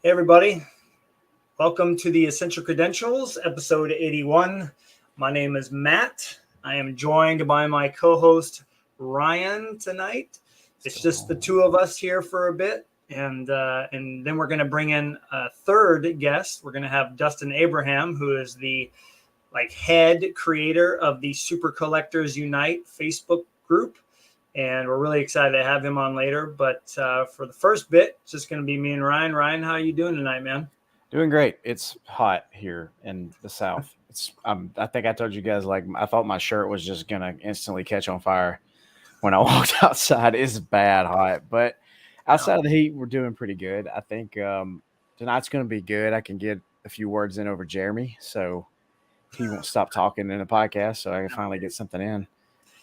Hey, everybody. Welcome to the Essential Credentials, episode 81. My name is Matt. I am joined by my co-host, Ryan, tonight. It's just the two of us here for a bit, and then we're going to bring in a third guest. We're going to have Dustin Abraham, who is the head creator of the Super Collectors Unite Facebook group. And we're really excited to have him on later. But for the first bit, it's just going to be me and Ryan. Ryan, how are you doing tonight, man? Doing great. It's hot here in the South. I think I told you guys, I thought my shirt was just going to instantly catch on fire when I walked outside. It's bad hot. But outside of the heat, we're doing pretty good. I think tonight's going to be good. I can get a few words in over Jeremy. So he won't stop talking in the podcast. So I can finally get something in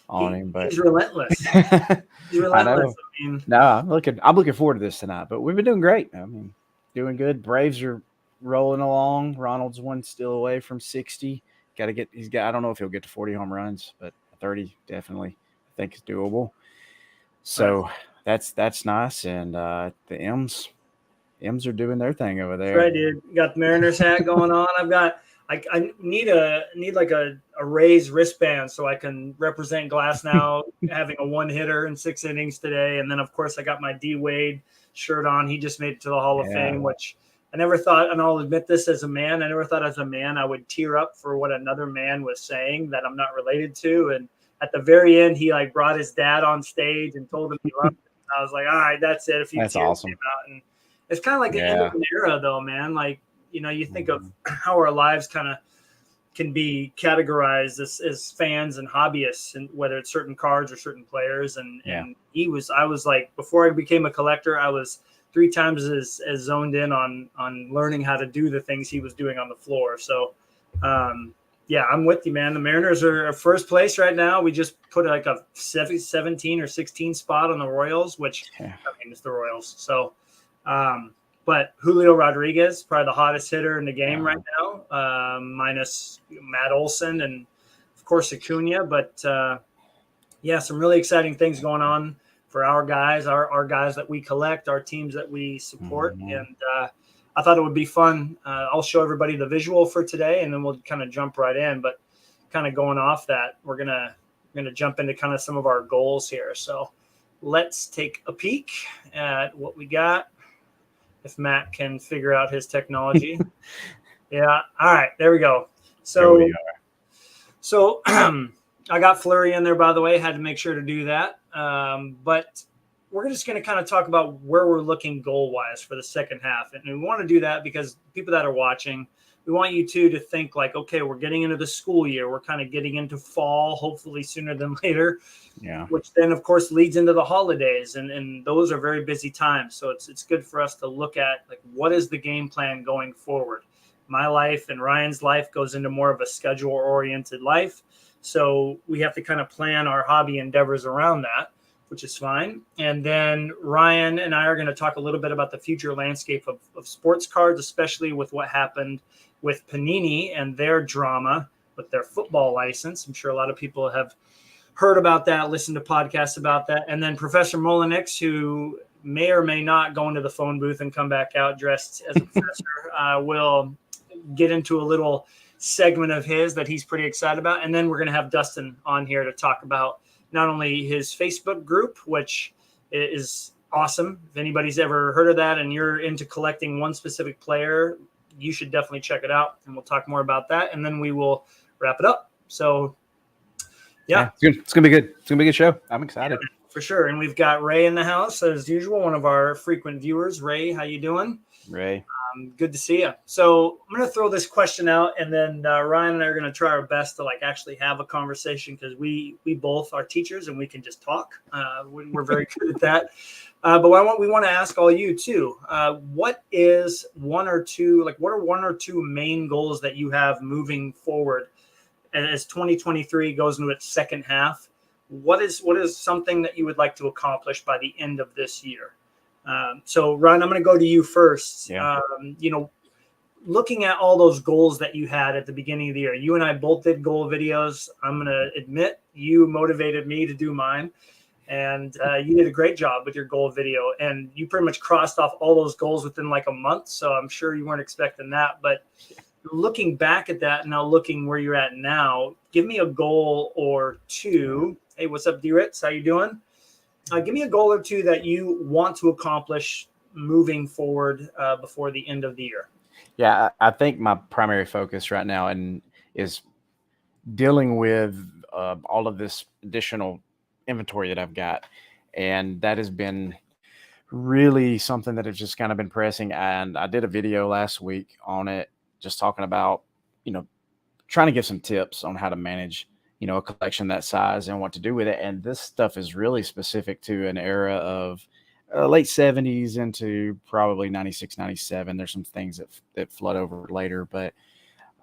on him. But he's relentless. He's relentless. No, I'm looking forward to this tonight. But we've been doing great. I mean, doing good. Braves are rolling along. Ronald's one still away from 60. I don't know if he'll get to 40 home runs, but 30 definitely I think is doable. So that's nice. And the M's are doing their thing over there. That's right, dude. You got the Mariners hat going on. I need a raised wristband so I can represent Glasnow having a one hitter in 6 innings today. And then of course I got my D Wade shirt on. He just made it to the Hall of Fame, which I never thought, and I'll admit this as a man, I never thought as a man I would tear up for what another man was saying that I'm not related to. And at the very end, he brought his dad on stage and told him he loved him. I was like, all right, that's it. That's awesome. And it's kind of like an end of an era, though, man. You think of how our lives kind of can be categorized as fans and hobbyists, and whether it's certain cards or certain players. And I was like, before I became a collector, I was 3 times as zoned in on learning how to do the things he was doing on the floor. So, I'm with you, man. The Mariners are first place right now. We just put a 17 or 16 spot on the Royals, which it's the Royals. So, but Julio Rodriguez, probably the hottest hitter in the game right now, minus Matt Olson and, of course, Acuna. But, some really exciting things going on for our guys, our guys that we collect, our teams that we support. Mm-hmm. And I thought it would be fun. I'll show everybody the visual for today, and then we'll kind of jump right in. But kind of going off that, we're gonna jump into kind of some of our goals here. So let's take a peek at what we got. If Matt can figure out his technology. Yeah. All right. There we go. So I got Fleury in there, by the way. Had to make sure to do that. But we're just going to kind of talk about where we're looking goal-wise for the second half. And we want to do that because people that are watching, we want you to think okay, we're getting into the school year. We're kind of getting into fall, hopefully sooner than later. Yeah. Which then, of course, leads into the holidays. And those are very busy times. So it's good for us to look at, what is the game plan going forward? My life and Ryan's life goes into more of a schedule-oriented life. So we have to kind of plan our hobby endeavors around that, which is fine. And then Ryan and I are going to talk a little bit about the future landscape of sports cards, especially with what happened with Panini and their drama with their football license. I'm sure a lot of people have heard about that, listened to podcasts about that. And then Professor Molinix, who may or may not go into the phone booth and come back out dressed as a professor, will get into a little segment of his that he's pretty excited about. And then we're going to have Dustin on here to talk about not only his Facebook group, which is awesome. If anybody's ever heard of that and you're into collecting one specific player, you should definitely check it out. And we'll talk more about that. And then we will wrap it up. So, yeah. It's going to be good. It's going to be a good show. I'm excited. Yeah, for sure. And we've got Ray in the house, as usual, one of our frequent viewers. Ray, how you doing? Ray. Good to see you. So I'm going to throw this question out, and then Ryan and I are going to try our best to actually have a conversation, because we both are teachers and we can just talk. We're very good at that. But we want to ask all you too. What are one or two main goals that you have moving forward as 2023 goes into its second half? What is something that you would like to accomplish by the end of this year? So Ryan, I'm going to go to you first. Yeah. Looking at all those goals that you had at the beginning of the year, you and I both did goal videos. I'm going to admit you motivated me to do mine. And you did a great job with your goal video, and you pretty much crossed off all those goals within like a month. So I'm sure you weren't expecting that. But looking back at that, now looking where you're at now, give me a goal or two. Hey, what's up, D-Ritz? How you doing? Give me a goal or two that you want to accomplish moving forward before the end of the year. Yeah, I think my primary focus right now is dealing with all of this additional inventory that I've got, and that has been really something that has just kind of been pressing. And I did a video last week on it, just talking about, trying to give some tips on how to manage, a collection that size and what to do with it. And this stuff is really specific to an era of late 70s into probably 96, 97. There's some things that flood over later, but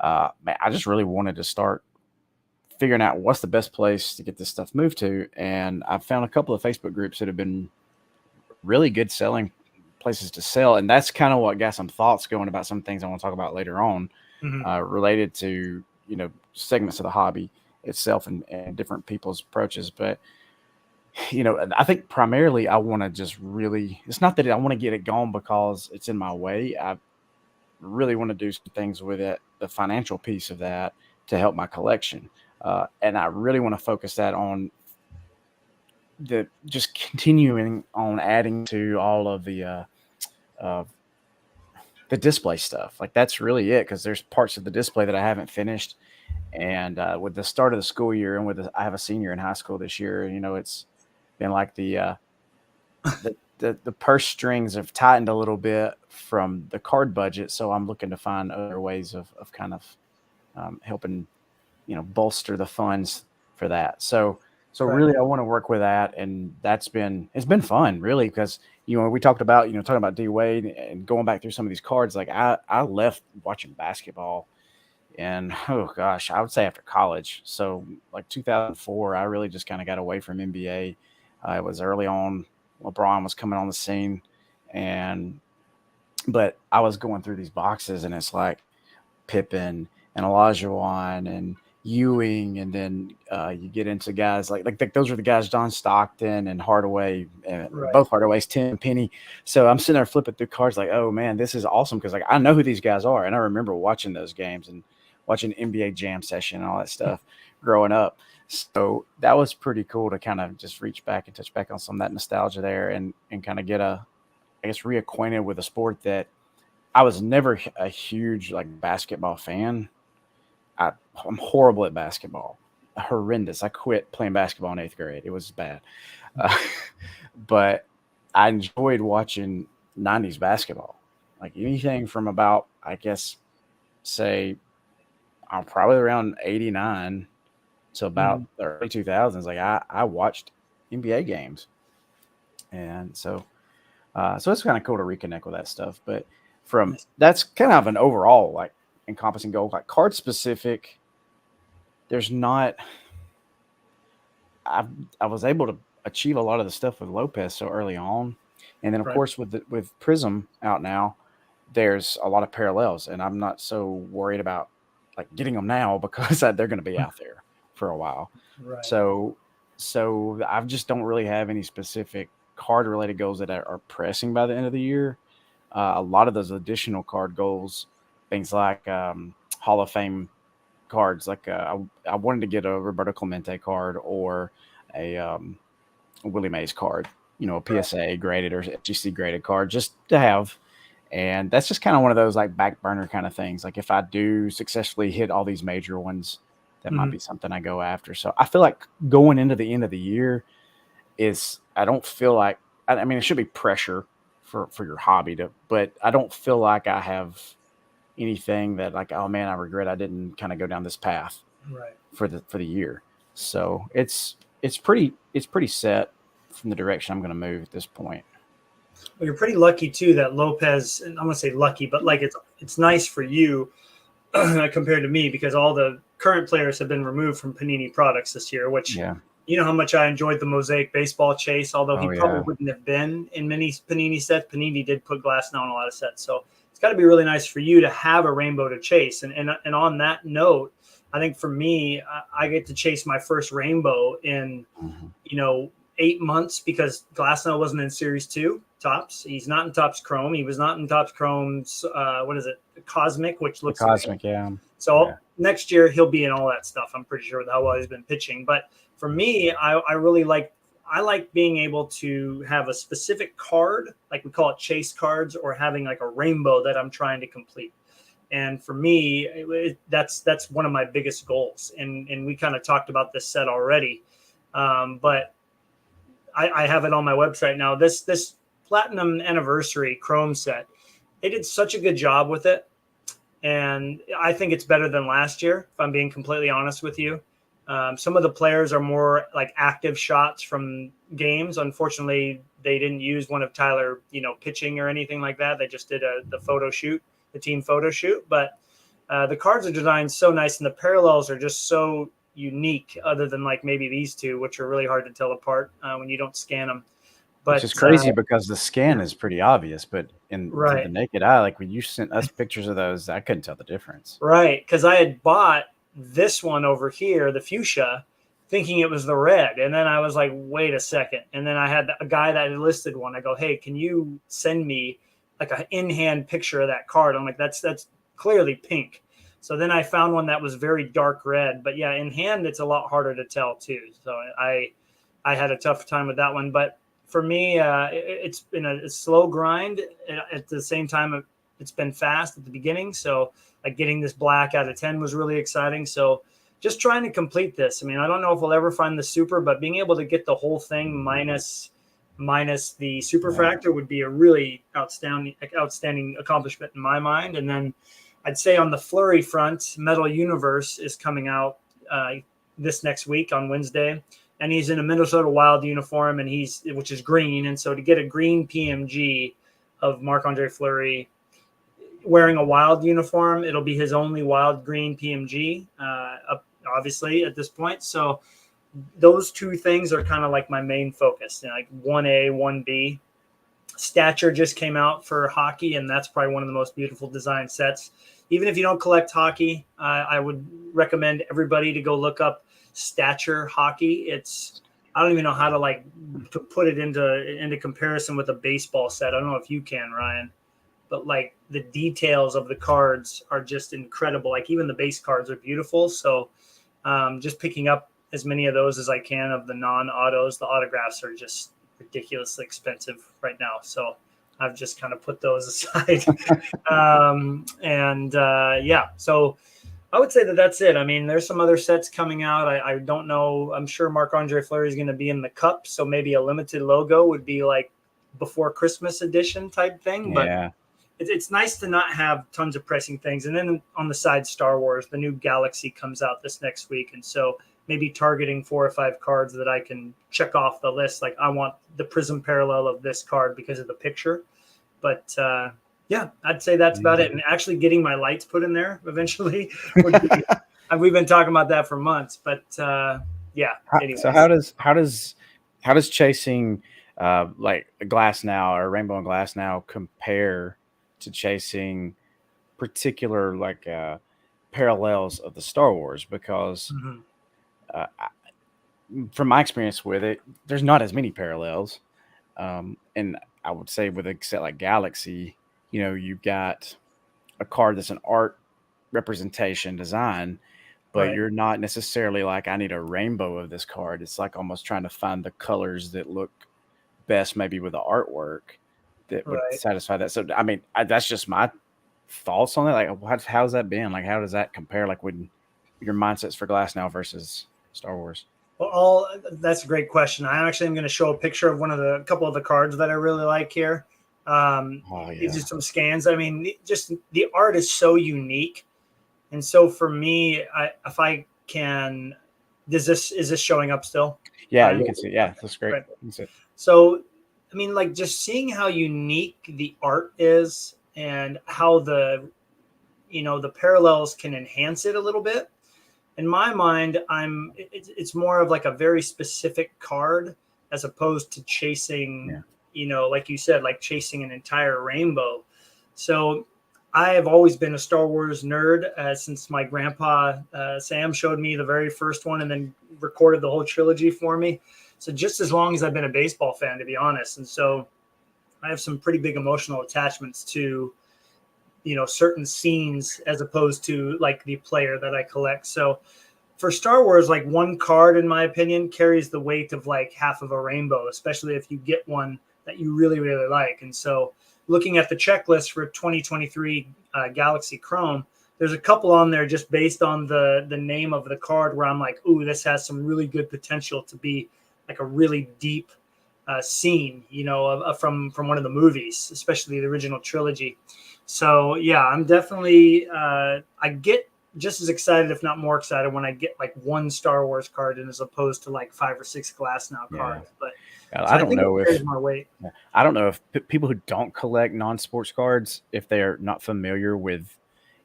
man, I just really wanted to start figuring out what's the best place to get this stuff moved to. And I've found a couple of Facebook groups that have been really good selling places to sell. And that's kind of what got some thoughts going about some things I want to talk about later on, related to, segments of the hobby itself and different people's approaches. But, I think primarily I want to just really, it's not that I want to get it gone because it's in my way. I really want to do some things with it, the financial piece of that, to help my collection. And I really want to focus that on just continuing on adding to all of the display stuff. Like, that's really it, because there's parts of the display that I haven't finished. And with the start of the school year, and I have a senior in high school this year, it's been like the purse strings have tightened a little bit from the card budget. So I'm looking to find other ways of kind of helping, bolster the funds for that. So right. Really, I want to work with that. And it's been fun, really, because, we talked about, talking about D Wade and going back through some of these cards. Like, I left watching basketball, and oh gosh, I would say after college. So like 2004, I really just kind of got away from NBA. It was early on. LeBron was coming on the scene, but I was going through these boxes, and it's like Pippen and Olajuwon and Ewing, and then you get into guys like those are the guys, John Stockton and Hardaway, and both Hardaways, Tim Penny. So I'm sitting there flipping through cards like, oh man, this is awesome, because like I know who these guys are, and I remember watching those games and watching NBA Jam Session and all that stuff growing up. So that was pretty cool to kind of just reach back and touch back on some of that nostalgia there, and kind of get reacquainted with a sport that I was never a huge like basketball fan. I'm horrible at basketball, horrendous. I quit playing basketball in 8th grade. It was bad, but I enjoyed watching 90s basketball, like anything from about, I guess, say, probably around 89 to about the early 2000s. Like I watched NBA games, and so it's kind of cool to reconnect with that stuff. But that's kind of an overall like encompassing goal. Like card specific, there's not. I was able to achieve a lot of the stuff with Lopez so early on, and then of course with Prism out now, there's a lot of parallels, and I'm not so worried about like getting them now, because they're going to be out there for a while. Right. So I just don't really have any specific card related goals that are pressing by the end of the year. A lot of those additional card goals, things like Hall of Fame cards, like I wanted to get a Roberto Clemente card or a Willie Mays card, a PSA graded or GC graded card, just to have. And that's just kind of one of those like back burner kind of things. Like if I do successfully hit all these major ones, that might be something I go after. So I feel like going into the end of the year I don't feel like, I mean, it should be pressure for your hobby but I don't feel like I have anything that like, oh man, I regret I didn't kind of go down this path for the year. So it's pretty set from the direction I'm going to move at this point. Well, you're pretty lucky too that Lopez, and I'm going to say lucky, but like it's nice for you compared to me, because all the current players have been removed from Panini products this year, which you know how much I enjoyed the Mosaic Baseball Chase, although he probably wouldn't have been in many Panini sets. Panini did put glass now in a lot of sets. So it's got to be really nice for you to have a rainbow to chase. And on that note, I think for me, I get to chase my first rainbow in, 8 months because Glasnow wasn't in Series 2 Topps. He's not in Topps Chrome. He was not in Topps Chrome's, what is it, Cosmic, which The looks Cosmic, yeah. So next year he'll be in all that stuff. I'm pretty sure with how well he's been pitching. But for me, I really like being able to have a specific card, like we call it chase cards, or having like a rainbow that I'm trying to complete. And for me, that's one of my biggest goals. And we kind of talked about this set already, but I have it on my website now. This Platinum Anniversary Chrome set, they did such a good job with it. And I think it's better than last year, if I'm being completely honest with you. Some of the players are more like active shots from games. Unfortunately, they didn't use one of Tyler, pitching or anything like that. They just did the photo shoot, the team photo shoot. But the cards are designed so nice, and the parallels are just so unique, other than like maybe these two, which are really hard to tell apart when you don't scan them. But which is crazy because the scan is pretty obvious, but to right. the naked eye, like when you sent us pictures of those, I couldn't tell the difference. Right, because I had bought this one over here, the fuchsia, thinking it was the red, and then I was like, wait a second. And then I had a guy that had listed one. I go, hey, can you send me like an in-hand picture of that card? I'm like, that's clearly pink. So then I found one that was very dark red, but yeah, in hand it's a lot harder to tell too. So I had a tough time with that one, but for me, it's been a slow grind. At the same time, it's been fast at the beginning. So like getting this black out of 10 was really exciting. So just trying to complete this. I mean, I don't know if we'll ever find the super, but being able to get the whole thing minus the superfractor would be a really outstanding accomplishment in my mind. And then I'd say on the Flurry front, Metal Universe is coming out this next week on Wednesday. And he's in a Minnesota Wild uniform, and which is green. And so to get a green PMG of Marc-Andre Fleury wearing a Wild uniform, it'll be his only Wild green PMG, obviously at this point. So those two things are kind of like my main focus, like 1A, 1B. Stature just came out for hockey, and that's probably one of the most beautiful design sets. Even if you don't collect hockey, I would recommend everybody to go look up Stature Hockey. I don't even know how to put it into comparison with a baseball set. I don't know if you can, Ryan, but like the details of the cards are just incredible. Like even the base cards are beautiful. So just picking up as many of those as I can of the non-autos. The autographs are just ridiculously expensive right now. So I've just kind of put those aside. So I would say that's it. I mean, there's some other sets coming out. I don't know. I'm sure Marc-Andre Fleury is going to be in the cup. So maybe a limited logo would be like before Christmas edition type thing. Yeah. But it's nice to not have tons of pressing things. And then on the side, Star Wars, the new Galaxy comes out this next week. And so maybe targeting 4 or 5 cards that I can check off the list. Like I want the prism parallel of this card because of the picture. But yeah, I'd say that's about it. And actually getting my lights put in there eventually would be, we've been talking about that for months, but yeah. Anyways. So how does chasing like Glass Now or Rainbow and Glass Now compare to chasing particular like parallels of the Star Wars? Because from my experience with it, there's not as many parallels. And I would say with a set like Galaxy, you've got a card that's an art representation design, but you're not necessarily like, I need a rainbow of this card. It's like almost trying to find the colors that look best maybe with the artwork that would satisfy that. So, I mean, that's just my thoughts on it. Like, how's that been? Like, how does that compare? Like, when your mindsets for Glass Now versus Star Wars? Well, that's a great question. I actually am going to show a picture of a couple of the cards that I really like here. These are some scans. I mean, just the art is so unique. And so for me, if I can, is this showing up still? Yeah, you can see. Yeah, that's great. Right. So, I mean, like just seeing how unique the art is and how the parallels can enhance it a little bit. In my mind, it's more of like a very specific card as opposed to chasing, like you said, like chasing an entire rainbow. So I have always been a Star Wars nerd since my grandpa, Sam, showed me the very first one and then recorded the whole trilogy for me. So just as long as I've been a baseball fan, to be honest. And so I have some pretty big emotional attachments to, certain scenes as opposed to like the player that I collect. So for Star Wars, like one card, in my opinion, carries the weight of like half of a rainbow, especially if you get one that you really, really like. And so looking at the checklist for 2023 Galaxy Chrome, there's a couple on there just based on the name of the card where I'm like, ooh, this has some really good potential to be like a really deep scene, from one of the movies, especially the original trilogy. So yeah, I'm definitely I get just as excited, if not more excited, when I get like one Star Wars card and as opposed to like 5 or 6 Glass Now cards. But so I I don't think it know if carries more weight. I don't know if people who don't collect non-sports cards, if they're not familiar with,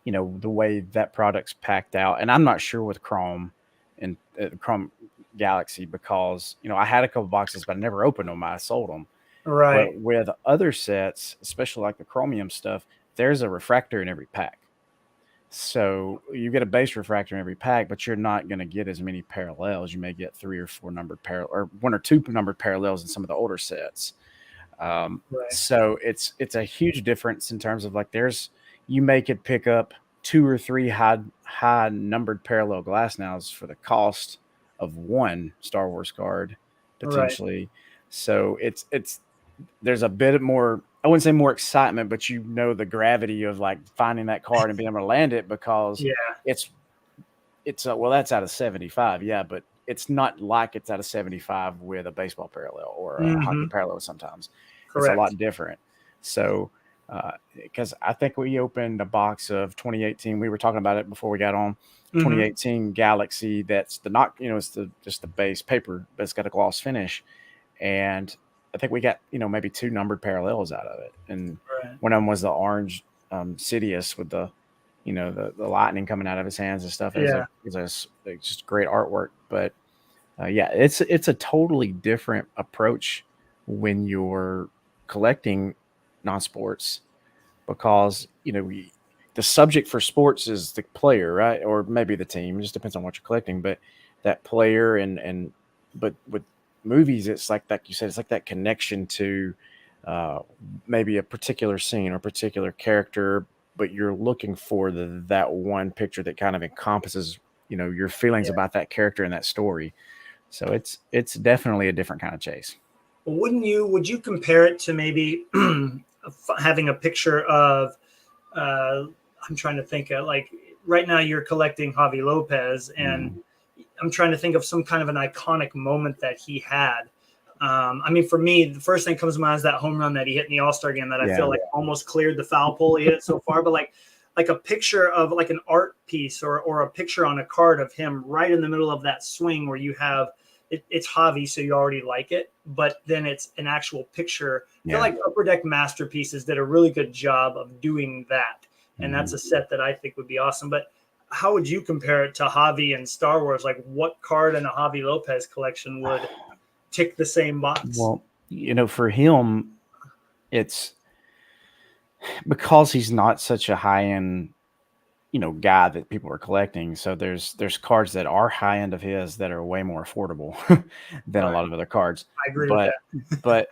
the way that product's packed out. And I'm not sure with Chrome and Chrome Galaxy because, I had a couple boxes, but I never opened them. I sold them. Right. But with other sets, especially like the chromium stuff, there's a refractor in every pack. So you get a base refractor in every pack, but you're not going to get as many parallels. You may get 3 or 4 numbered parallel, or 1 or 2 numbered parallels in some of the older sets. Right. So it's a huge difference in terms of like you may could pick up 2 or 3 high numbered parallel glass nows for the cost of one Star Wars card Right. potentially. So it's there's a bit more, I wouldn't say more excitement, but the gravity of like finding that card and being able to land it because Yeah. it's well, that's out of 75, yeah, but it's not like it's out of 75 with a baseball parallel or a hockey Hmm. parallel. Sometimes it's a Correct. lot different. So because I think we opened a box of 2018, we were talking about it before we got on. Hmm. 2018 Galaxy, that's the not, it's just the base paper, but it's got a gloss finish. And I think we got, maybe 2 numbered parallels out of it. And Right. one of them was the orange Sidious with the lightning coming out of his hands and stuff. Yeah. It's just great artwork. But yeah, it's a totally different approach when you're collecting non-sports because the subject for sports is the player, right? Or maybe the team. It just depends on what you're collecting. But that player but with movies, it's like you said, it's like that connection to uh, maybe a particular scene or particular character, but you're looking for that one picture that kind of encompasses your feelings Yeah. about that character and that story. So it's definitely a different kind of chase. Well, would you compare it to maybe having a picture of, uh, I'm trying to think of like right now you're collecting Javi Lopez, and Mm, I'm trying to think of some kind of an iconic moment that he had. I mean, for me, the first thing that comes to mind is that home run that he hit in the All-Star game that I feel yeah. like almost cleared the foul pole he hit it so far. But like a picture of like an art piece or a picture on a card of him right in the middle of that swing where you have it's Javi, so you already like it, but then it's an actual picture. I feel Yeah. like Upper Deck Masterpieces did a really good job of doing that. And that's Mhm. a set that I think would be awesome. But how would you compare it to Javi and Star Wars? Like what card in a Javi Lopez collection would tick the same box? Well, for him, it's because he's not such a high end, guy that people are collecting. So there's cards that are high end of his that are way more affordable than a Right. lot of other cards. I agree with But that. but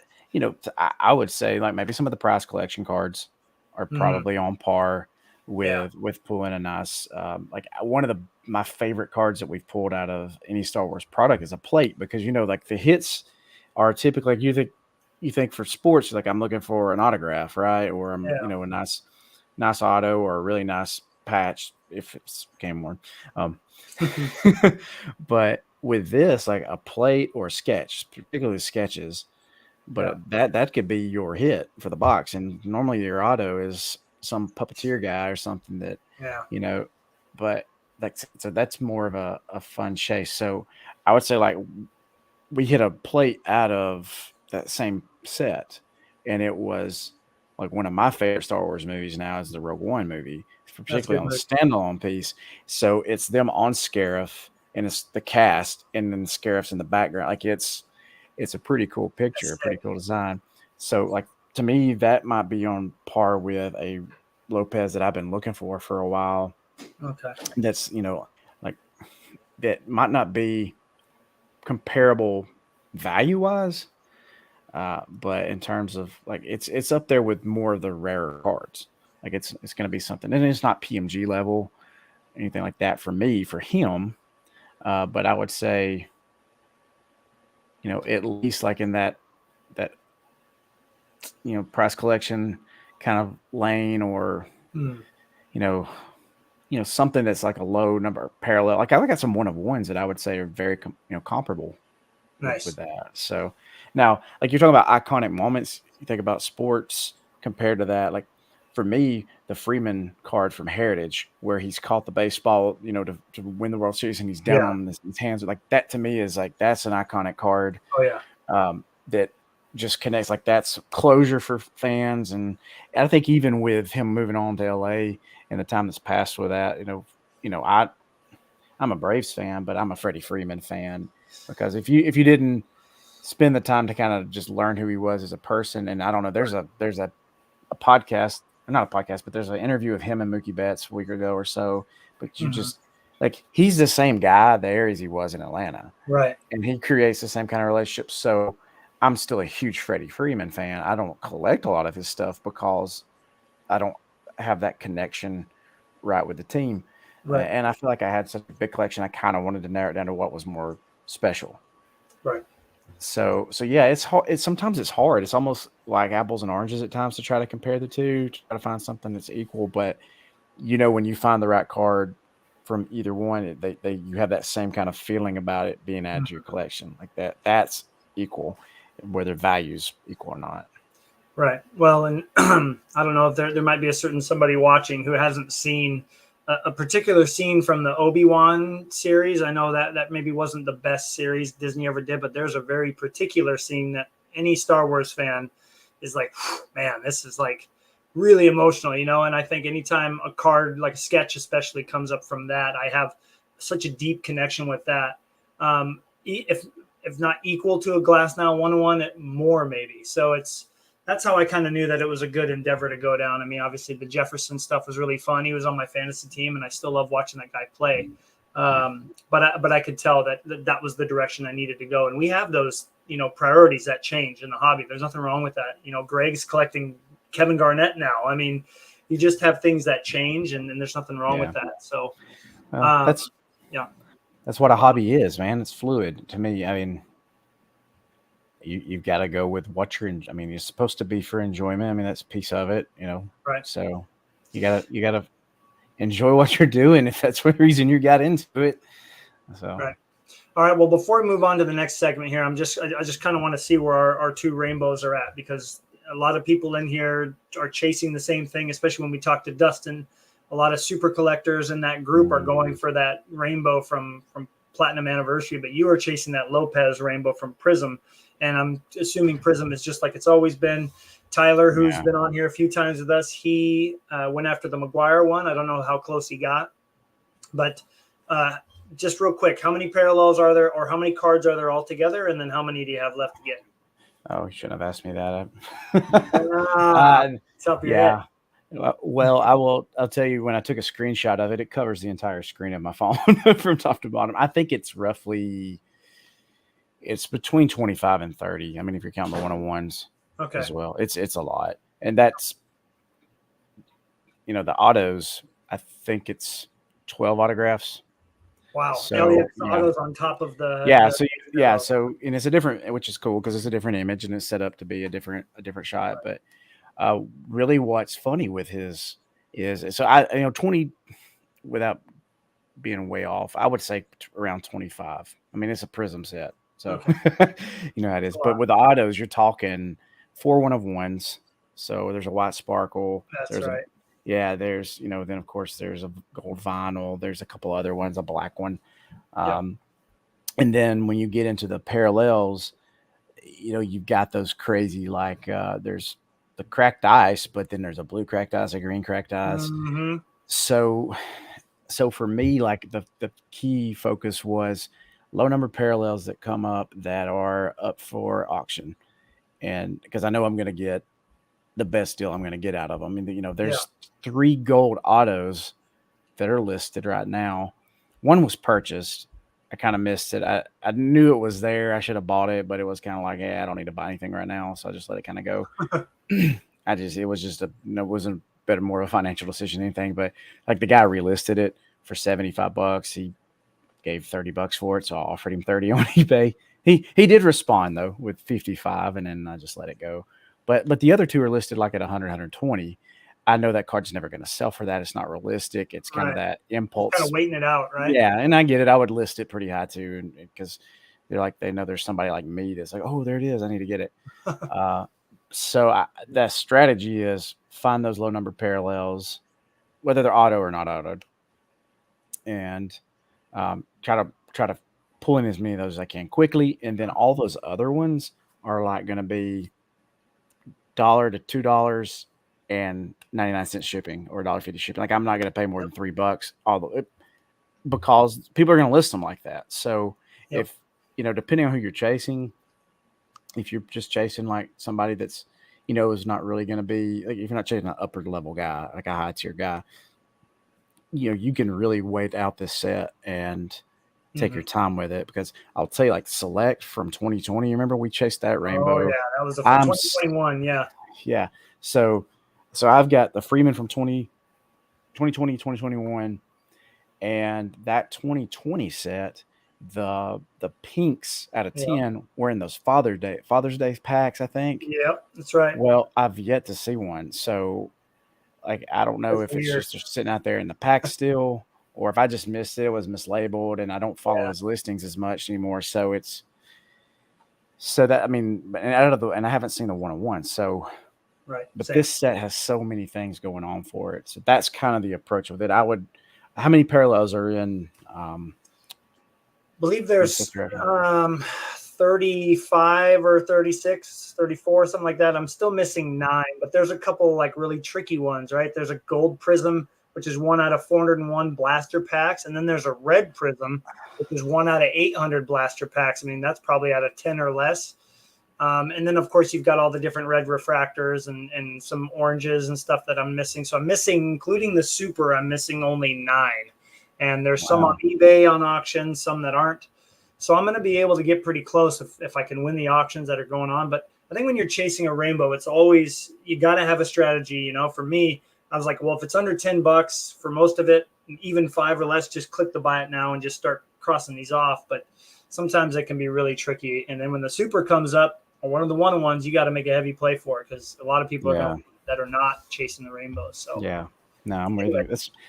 I would say like maybe some of the prize collection cards are Mhm. probably on par Yeah. with pulling a nice like one of my favorite cards that we've pulled out of any Star Wars product is a plate because like the hits are typically like you think for sports like I'm looking for an autograph, right? Or I'm Yeah. a nice auto or a really nice patch if it's game worn. Um, but with this, like a plate or a sketch, particularly sketches, but Yeah. that could be your hit for the box. And normally your auto is some puppeteer guy or something that, Yeah. you know, but that's more of a fun chase. So I would say like we hit a plate out of that same set, and it was like one of my favorite Star Wars movies now is the Rogue One movie, That's a particularly good on the move. standalone piece. So it's them on Scarif, and it's the cast, and then Scarif's in the background. Like it's a pretty cool picture, That's a pretty sick. cool design. So like to me, that might be on par with a Lopez that I've been looking for a while. Okay. That's like that might not be comparable value wise. But in terms of like it's up there with more of the rarer cards. Like it's going to be something, and it's not PMG level, anything like that for me for him. But I would say, at least like in that price collection kind of lane, or Hmm. you know something that's like a low number parallel. Like I got some one of ones that I would say are very comparable with Nice. that. So now, like you're talking about iconic moments, you think about sports compared to that. Like for me, the Freeman card from Heritage, where he's caught the baseball, to win the World Series, and he's down Yeah. on his hands, like that to me is like that's an iconic card Oh yeah. that just connects. Like that's closure for fans, and I think even with him moving on to LA and the time that's passed with that, I'm a Braves fan, but I'm a Freddie Freeman fan because if you didn't spend the time to kind of just learn who he was as a person, and I don't know, there's a podcast, or not a podcast, but there's an interview of him and Mookie Betts a week ago or so. But you Hmm. just like he's the same guy there as he was in Atlanta, Right. and he creates the same kind of relationship. So I'm still a huge Freddie Freeman fan. I don't collect a lot of his stuff because I don't have that connection right with the team. Right. And I feel like I had such a big collection. I kind of wanted to narrow it down to what was more special. Right. So yeah, it's hard. Sometimes it's hard. It's almost like apples and oranges at times to try to compare the two, to try to find something that's equal. But when you find the right card from either one, you have that same kind of feeling about it being added to your Mhm. collection, like that. That's equal, whether values equal or not. Right. Well, and I don't know if there might be a certain somebody watching who hasn't seen a particular scene from the Obi-Wan series. I know that maybe wasn't the best series Disney ever did, but there's a very particular scene that any Star Wars fan is like, man, this is like really emotional. And I think anytime a card like a sketch especially comes up from that, I have such a deep connection with that. If not equal to a Glass Now 101, more maybe. So that's how I kind of knew that it was a good endeavor to go down. I mean, obviously the Jefferson stuff was really fun. He was on my fantasy team, and I still love watching that guy play. But I could tell that was the direction I needed to go. And we have those priorities that change in the hobby. There's nothing wrong with that. Greg's collecting Kevin Garnett now. I mean, you just have things that change, and there's nothing wrong with Yeah, that. So well, yeah, that's what a hobby is, man. It's fluid to me. I mean, you've got to go with what I mean, it's supposed to be for enjoyment. I mean, that's a piece of it. right. So you gotta enjoy what you're doing if that's the reason you got into it. So Right. All right. Well, before we move on to the next segment here, I just kind of want to see where our two rainbows are at, because a lot of people in here are chasing the same thing, especially when we talk to Dustin. A lot of super collectors in that group are going for that rainbow from Platinum Anniversary, but you are chasing that Lopez rainbow from Prism. And I'm assuming Prism is just like it's always been. Tyler, who's yeah. been on here a few times with us, he went after the McGuire one. I don't know how close he got, but just real quick, how many parallels are there, or how many cards are there altogether, and then how many do you have left to get? Oh, you shouldn't have asked me that. Ah, top of your head. Yeah. Well, I'll tell you, when I took a screenshot of it, it covers the entire screen of my phone from top to bottom. I think it's between 25 and 30. I mean, if you're counting the one-on-ones Okay. as well, it's a lot. And that's, the autos, I think it's 12 autographs. Wow. So, Elliot's autos on top of yeah, the so and it's a different, which is cool because it's a different image and it's set up to be a different shot. But really, what's funny with his is, so 20, without being way off, I would say around 25. I mean, it's a Prism set, so Okay. you know how it is. But Wow. with the autos, you're talking 4 one of ones. So there's a white sparkle. That's There's a right. there's then of course there's a gold vinyl. There's a couple other ones, a black one. Yep. Um, and then when you get into the parallels, you've got those crazy, like there's the cracked ice, but then there's a blue cracked ice, a green cracked ice. Mm-hmm. So for me, like the key focus was low number parallels that come up that are up for auction, and because I know I'm going to get the best deal I'm going to get out of them. I mean, Yeah. there's 3 gold autos that are listed right now. One was purchased, I kind of missed it. I knew it was there. I should have bought it, but it was kind of like, yeah, I don't need to buy anything right now, so I just let it kind of go. It was just it wasn't better more of a financial decision than anything. But like the guy relisted it for $75. He gave $30 for it, so I offered him 30 on eBay. He did respond though with 55, and then I just let it go. But the other two are listed like at 100, 120. I know that card's never going to sell for that. It's not realistic. It's kind of Right. that Kind impulse. of waiting it out, right? Yeah, and I get it. I would list it pretty high too, because they're like they know there's somebody like me that's like, oh, there it is. I need to get it. That strategy is find those low number parallels, whether they're auto or not autoed, and try to pull in as many of those as I can quickly, and then all those other ones are like going to be $1 to $2 and 99 cents shipping or $1.50 shipping. Like I'm not going to pay more than $3, because people are going to list them like that. So Yep. if depending on who you're chasing, if you're just chasing like somebody that's is not really going to be like, if you're not chasing an upper level guy, like a high tier guy, you can really wait out this set and take your time with it, because I'll tell you, like Select from 2020, remember we chased that Oh rainbow. yeah, that was a I'm 2021. Yeah. Yeah. So I've got the Freeman from 2020, 2021, and that 2020 set, the pinks out of Yep. 10 were in those Father's Day packs, I think. Yep. That's right. Well, I've yet to see one. So like I don't know That's if it's weird. just sitting out there in the pack still, or if I just missed it, it was mislabeled, and I don't follow Yeah. his listings as much anymore. So that, I mean, and I haven't seen the 101. So Right. but Same. this set has so many things going on for it. So that's kind of the approach with it. How many parallels are in? Believe there's 35 or 36, 34, something like that. I'm still missing 9, but there's a couple like really tricky ones, right? There's a gold prism, which is 1 out of 401 blaster packs, and then there's a red prism, which is 1 out of 800 blaster packs. I mean, that's probably out of 10 or less. And then, of course, you've got all the different red refractors and some oranges and stuff that I'm missing. So I'm missing, including the super, I'm missing only 9. And there's some on eBay on auction, some that aren't. So I'm going to be able to get pretty close if I can win the auctions that are going on. But I think when you're chasing a rainbow, it's always, you got to have a strategy. For me, I was like, well, if it's under $10 for most of it, even 5 or less, just click the buy it now and just start crossing these off. But sometimes it can be really tricky. And then when the super comes up, or one of the one-on-ones, you got to make a heavy play for it, because a lot of people that are not chasing the rainbows. So yeah, no, I'm with you.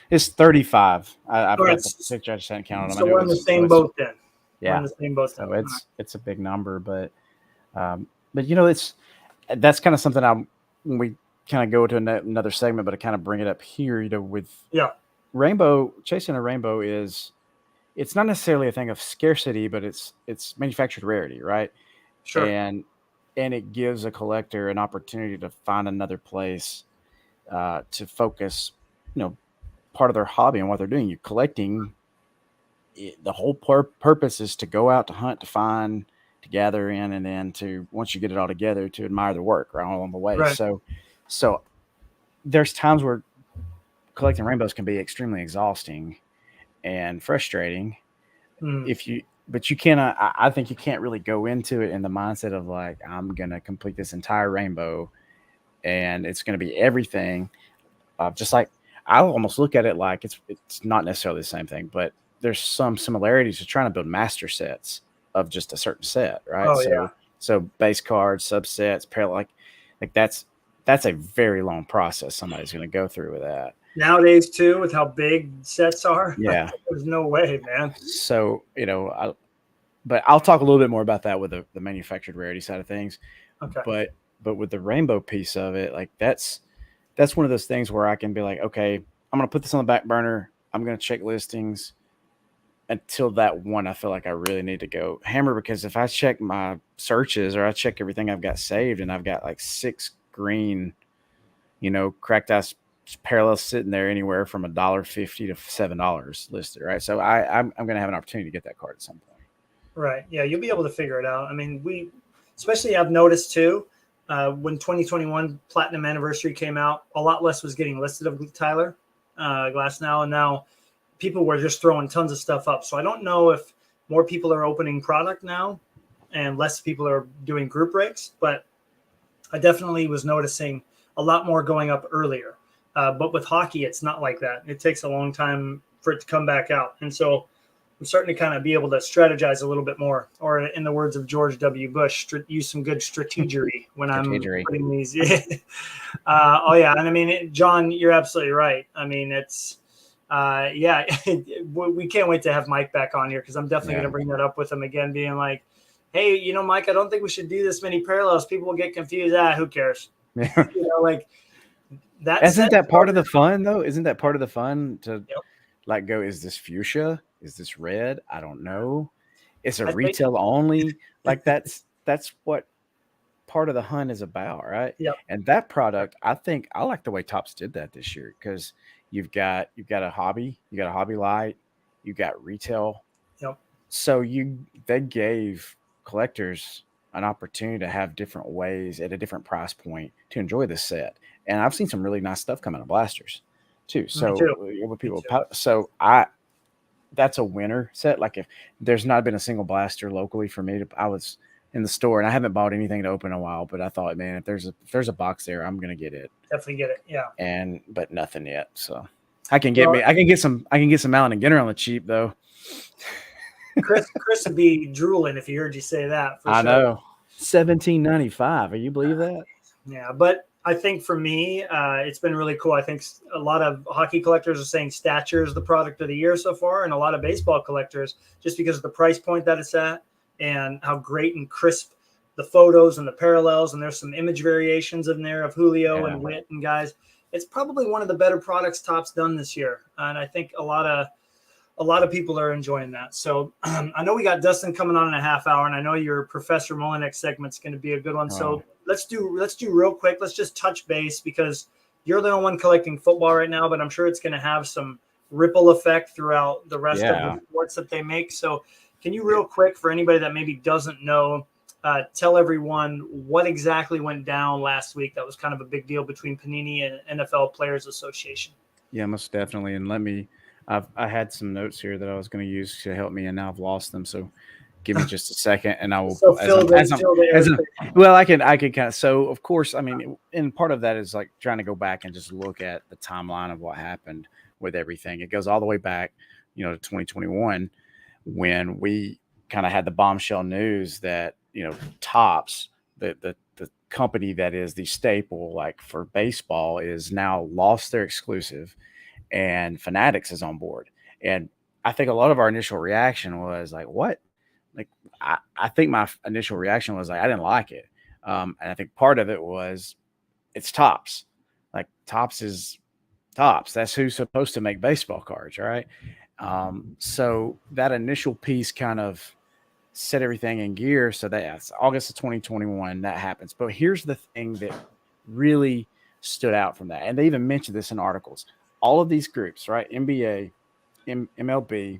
It's 35. I've got the picture. I just hadn't counted them. So we're in the same boat then. Yeah, we're in the same boat. So it's a big number, but that's kind of something when we kind of go to another segment, but I kind of bring it up here. With rainbow, chasing a rainbow it's not necessarily a thing of scarcity, but it's manufactured rarity, right? Sure. And it gives a collector an opportunity to find another place to focus, part of their hobby and what they're doing. You're collecting. The whole purpose is to go out to hunt, to find, to gather in, and then once you get it all together, to admire the work right along the way. Right. So there's times where collecting rainbows can be extremely exhausting and frustrating. But you cannot. I think you can't really go into it in the mindset of like, I'm gonna complete this entire rainbow, and it's gonna be everything. Just like I almost look at it like it's not necessarily the same thing, but there's some similarities to trying to build master sets of just a certain set, right? Oh, so base cards, subsets, parallel, like that's a very long process somebody's going to go through with that. Nowadays, too, with how big sets are, yeah, there's no way, man. So but I'll talk a little bit more about that with the manufactured rarity side of things. Okay. But with the rainbow piece of it, like that's one of those things where I can be like, okay, I'm going to put this on the back burner. I'm going to check listings until that one I feel like I really need to go hammer, because if I check my searches or I check everything I've got saved and I've got like 6 green, cracked ice parallels sitting there anywhere from $1.50 to $7 listed, right? So I'm going to have an opportunity to get that card at some point. Right. Yeah, you'll be able to figure it out. I mean, especially I've noticed too, when 2021 Platinum Anniversary came out, a lot less was getting listed of Tyler Glass now, and now people were just throwing tons of stuff up. So I don't know if more people are opening product now and less people are doing group breaks. But I definitely was noticing a lot more going up earlier. But with hockey, it's not like that. It takes a long time for it to come back out. And so I'm starting to kind of be able to strategize a little bit more, or in the words of George W. Bush, use some good strategery when I'm putting these. Oh yeah, and I mean, John, you're absolutely right. I mean, it's yeah, we can't wait to have Mike back on here because I'm definitely going to bring that up with him again, being like, hey, you know, Mike, I don't think we should do this many parallels. People will get confused. Who cares? You know, like that. Isn't that part of the fun though? Isn't that part of the fun to like go, is this fuchsia? Is this red? I don't know. It's a retail only. Like that's what part of the hunt is about, right? Yeah. And that product, I think I like the way Topps did that this year because you've got a hobby, you got a hobby light, you got retail. Yep. So they gave collectors an opportunity to have different ways at a different price point to enjoy this set. And I've seen some really nice stuff come out of blasters too. So with people, that's a winner set. Like if there's not been a single blaster locally for me, I was in the store and I haven't bought anything to open in a while, but I thought, man, if there's a box there, I'm gonna get it. Definitely get it. Yeah. But nothing yet. So I can get some Allen and Ginter on the cheap though. Chris would be drooling if he heard you say that. I know. $17.95. Are you believe that? Yeah, but I think for me, it's been really cool. I think a lot of hockey collectors are saying stature is the product of the year so far, and a lot of baseball collectors, just because of the price point that it's at and how great and crisp the photos and the parallels, and there's some image variations in there of Julio and Witt and guys. It's probably one of the better products Topps done this year, and I think a lot of people are enjoying that. So I know we got Dustin coming on in a half hour, and I know your Professor Molinek segment's going to be a good one. So let's do real quick. Let's just touch base because you're the only one collecting football right now, but I'm sure it's going to have some ripple effect throughout the rest of the sports that they make. So can you real quick, for anybody that maybe doesn't know, tell everyone what exactly went down last week that was kind of a big deal between Panini and NFL Players Association? Yeah, most definitely. And I had some notes here that I was going to use to help me, and now I've lost them. So give me just a second, and I will. So I can kind of. So of course, I mean, and part of that is like trying to go back and just look at the timeline of what happened with everything. It goes all the way back, to 2021 when we kind of had the bombshell news that Topps, the company that is the staple like for baseball, is now lost their exclusive. And Fanatics is on board. And I think a lot of our initial reaction was like, what? Like, I think my initial reaction was like, I didn't like it. And I think part of it was it's Topps. Like Topps is Topps. That's who's supposed to make baseball cards, right? So that initial piece kind of set everything in gear. So that's August of 2021, that happens. But here's the thing that really stood out from that. And they even mentioned this in articles. All of these groups, right? NBA, MLB,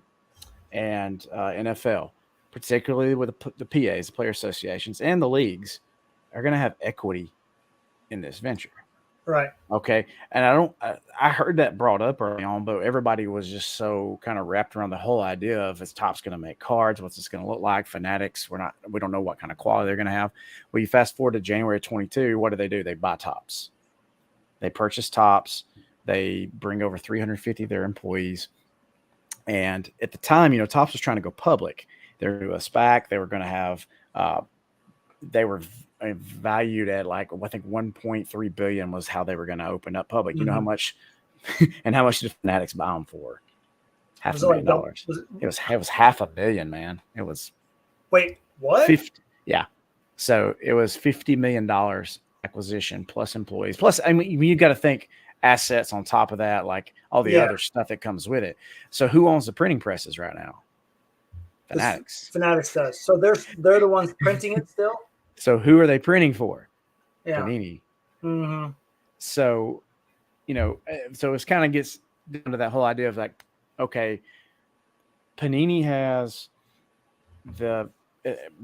and NFL, particularly with the PAs, the player associations, and the leagues, are going to have equity in this venture. Right. Okay. And I heard that brought up early on, but everybody was just so kind of wrapped around the whole idea of is Topps going to make cards? What's this going to look like? Fanatics, we don't know what kind of quality they're going to have. Well, you fast forward to January 22, what do? They buy Topps. They purchase Topps. They bring over 350 of their employees. And at the time, Topps was trying to go public. They were doing a SPAC. They were going to have, they were valued at like, I think 1.3 billion was how they were going to open up public. Mm-hmm. You know how much, and how much did Fanatics buy them for? $500,000. It was $500,000, man. It was. Wait, what? 50, yeah. So it was $50 million acquisition plus employees. Plus, I mean, you got to think assets on top of that, like all the other stuff that comes with it. So who owns the printing presses right now? Fanatics. Fanatics does. So they're the ones printing it still? So who are they printing for? Yeah. Panini. Mm-hmm. So, so it kind of gets down to that whole idea of like, okay, Panini has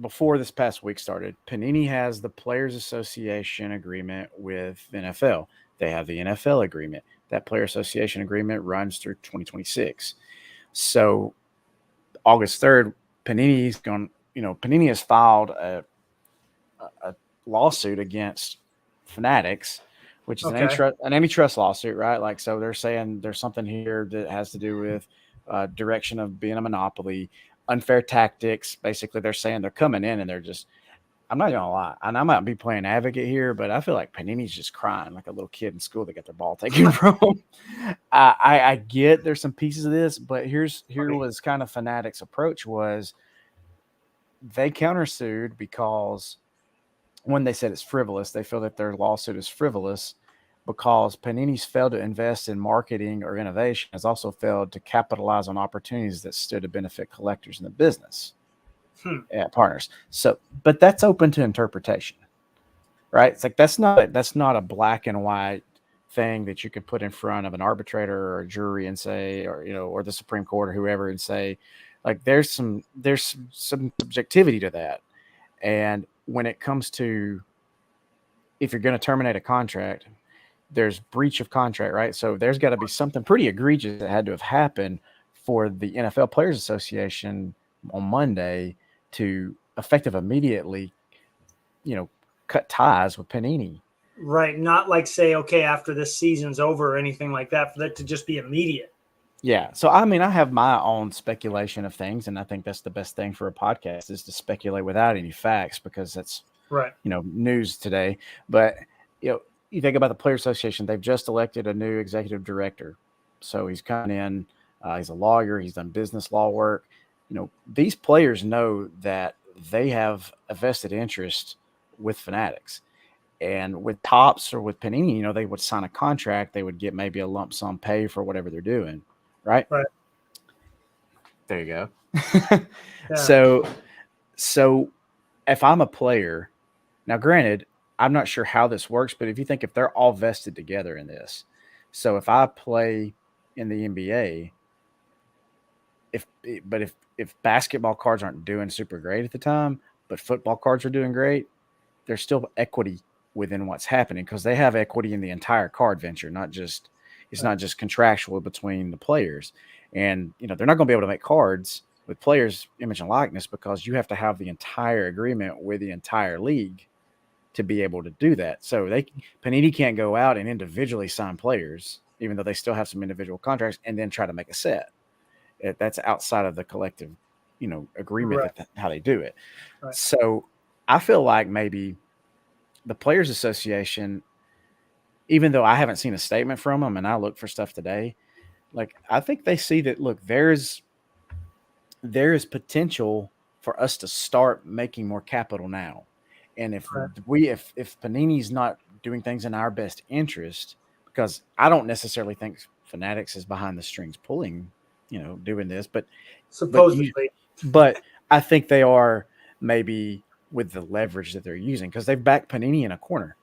before this past week started, Panini has the Players Association agreement with NFL. They have the NFL agreement. That Player Association agreement runs through 2026. So August 3rd, Panini's going, Panini has filed a lawsuit against Fanatics, which is Okay. an antitrust lawsuit, right? Like, so they're saying there's something here that has to do with direction of being a monopoly, unfair tactics. Basically, they're saying they're coming in and they're just, I'm not gonna lie, and I might be playing advocate here, but I feel like Panini's just crying like a little kid in school that got their ball taken from them. I get there's some pieces of this, but here was kind of Fanatics' approach was they countersued because when they said it's frivolous, they feel that their lawsuit is frivolous because Panini's failed to invest in marketing or innovation, has also failed to capitalize on opportunities that stood to benefit collectors in the business. Partners. So, but that's open to interpretation, right? It's like that's not a black and white thing that you can put in front of an arbitrator or a jury and say, or the Supreme Court or whoever and say, like there's some subjectivity to that. And when it comes to if you're going to terminate a contract, there's breach of contract, right? So there's got to be something pretty egregious that had to have happened for the NFL Players Association on Monday to effective immediately, cut ties with Panini. Right. Not like say, okay, after this season's over or anything like that, for that to just be immediate. Yeah. So, I mean, I have my own speculation of things, and I think that's the best thing for a podcast is to speculate without any facts because that's, right. News today. But, you think about the Player Association, they've just elected a new executive director. So he's coming in, he's a lawyer, he's done business law work. These players know that they have a vested interest with Fanatics. And with Tops or with Panini, they would sign a contract, they would get maybe a lump sum pay for whatever they're doing. Right. There you go. Yeah. So if I'm a player, now granted, I'm not sure how this works, but if they're all vested together in this, so if I play in the NBA, if basketball cards aren't doing super great at the time, but football cards are doing great, there's still equity within what's happening because they have equity in the entire card venture, not just contractual between the players. And they're not going to be able to make cards with players' image and likeness because you have to have the entire agreement with the entire league to be able to do that. So Panini can't go out and individually sign players, even though they still have some individual contracts, and then try to make a set. That's outside of the collective, agreement that how they do it. Right. So I feel like maybe the Players Association, even though I haven't seen a statement from them and I look for stuff today, like I think they see that, look, there is potential for us to start making more capital now. And if Panini's not doing things in our best interest, because I don't necessarily think Fanatics is behind the strings pulling, doing this, but supposedly, but I think they are maybe with the leverage that they're using because they've backed Panini in a corner.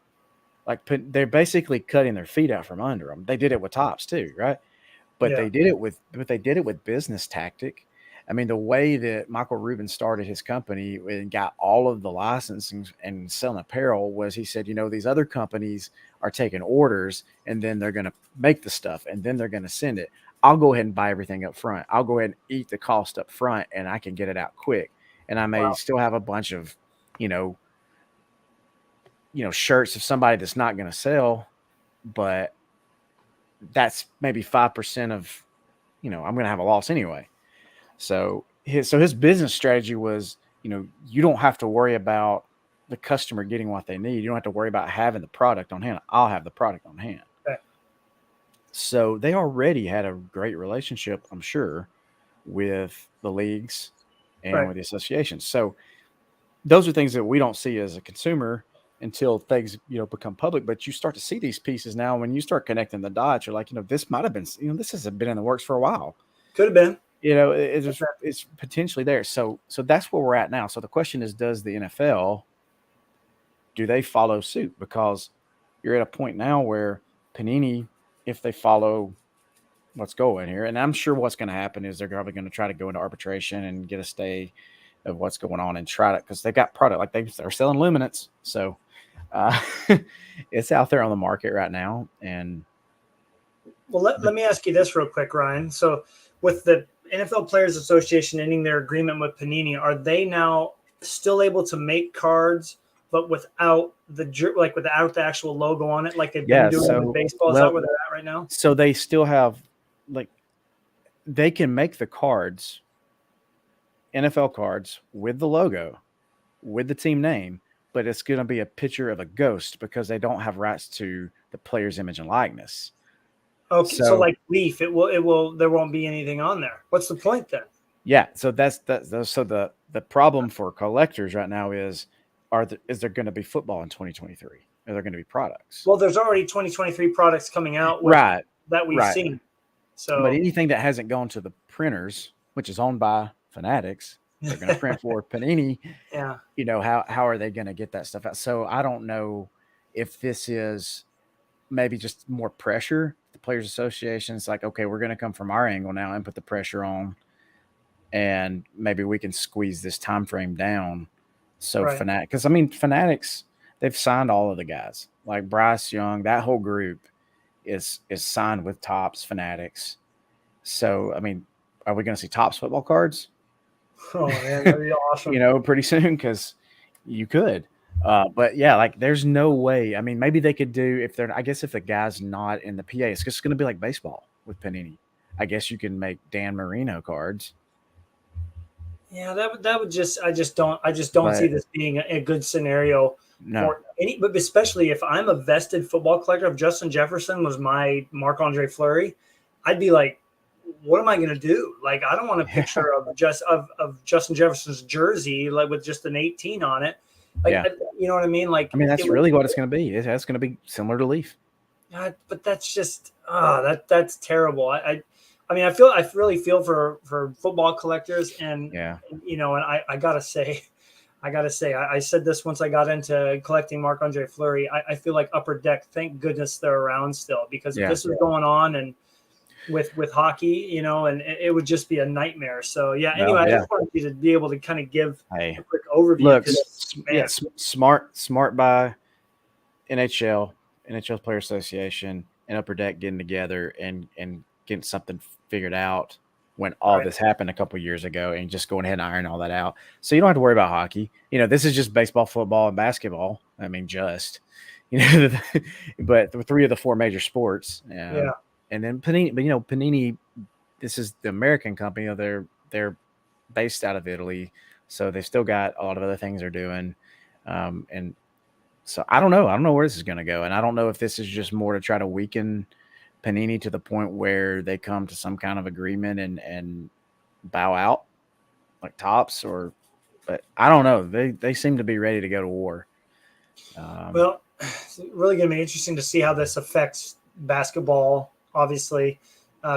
Like they're basically cutting their feet out from under them. They did it with Tops too, right? But they did it with business tactic. I mean, the way that Michael Rubin started his company and got all of the licensing and selling apparel was he said, these other companies are taking orders and then they're going to make the stuff and then they're going to send it. I'll go ahead and buy everything up front. I'll go ahead and eat the cost up front and I can get it out quick. And I may still have a bunch of, shirts of somebody that's not going to sell, but that's maybe 5% of, I'm going to have a loss anyway. So his business strategy was, you don't have to worry about the customer getting what they need. You don't have to worry about having the product on hand. I'll have the product on hand. Okay. So they already had a great relationship, I'm sure, with the leagues and with the associations. So those are things that we don't see as a consumer until things, become public. But you start to see these pieces now when you start connecting the dots. You're like, this might have been, this has been in the works for a while. Could have been. It's potentially there. So that's where we're at now. So the question is, does the NFL, do they follow suit? Because you're at a point now where Panini, if they follow what's going here, and I'm sure what's going to happen is they're probably going to try to go into arbitration and get a stay of what's going on and try to, because they've got product, like they're selling luminance. So it's out there on the market right now. And well, let me ask you this real quick, Ryan. So with the NFL Players Association ending their agreement with Panini, are they now still able to make cards, but without without the actual logo on it, like they've been doing with baseball? Is that where they're at right now? So they still have they can make the cards, NFL cards with the logo, with the team name, but it's going to be a picture of a ghost because they don't have rights to the player's image and likeness. Okay, so like Leaf, there won't be anything on there. What's the point then? Yeah, so so the problem for collectors right now is is there going to be football in 2023? Are there going to be products? Well, there's already 2023 products coming out that we've seen. So, but anything that hasn't gone to the printers, which is owned by Fanatics, they're going to print for Panini. Yeah. You know, how are they going to get that stuff out? So I don't know if this is maybe just more pressure. The Players Association is like, okay, we're going to come from our angle now and put the pressure on, and maybe we can squeeze this time frame down. So because Fanatics, they've signed all of the guys like Bryce Young. That whole group is signed with Topps Fanatics. So I mean, are we going to see Topps football cards? Oh man, that'd be awesome. You know, pretty soon, because you could. But yeah, like there's no way. I mean, maybe they could do if they're. I guess if the guy's not in the PA, it's just going to be like baseball with Panini. I guess you can make Dan Marino cards. Yeah, that would just I just don't see this being a good scenario for any, but especially if I'm a vested football collector. If Justin Jefferson was my Marc-Andre Fleury, I'd be like, what am I going to do? Like, I don't want a picture of Justin Jefferson's jersey, like with just an 18 on it. Like, you know what I mean? Like, I mean, that's really what it's going to be. It's going to be similar to Leaf. But that's just, that's terrible. I mean, I really feel for football collectors, and you know, and I gotta say, I said this once I got into collecting Marc-Andre Fleury. I feel like Upper Deck, thank goodness they're around still, because if this was going on and with hockey, you know, and it would just be a nightmare. So anyway, I just wanted you to be able to kind of give a quick overview. Look, smart by NHL's Player Association and Upper Deck getting together and getting something figured out when all this happened a couple of years ago, and just going ahead and iron all that out. So you don't have to worry about hockey. You know, this is just baseball, football, and basketball. I mean, but the 3 of the 4 major sports. And then Panini, but Panini, this is the American company. You know, they're based out of Italy, so they've still got a lot of other things they're doing. And so I don't know where this is going to go, and I don't know if this is just more to try to weaken Panini to the point where they come to some kind of agreement and bow out like Topps, but I don't know. They seem to be ready to go to war. Well, it's really going to be interesting to see how this affects basketball, obviously,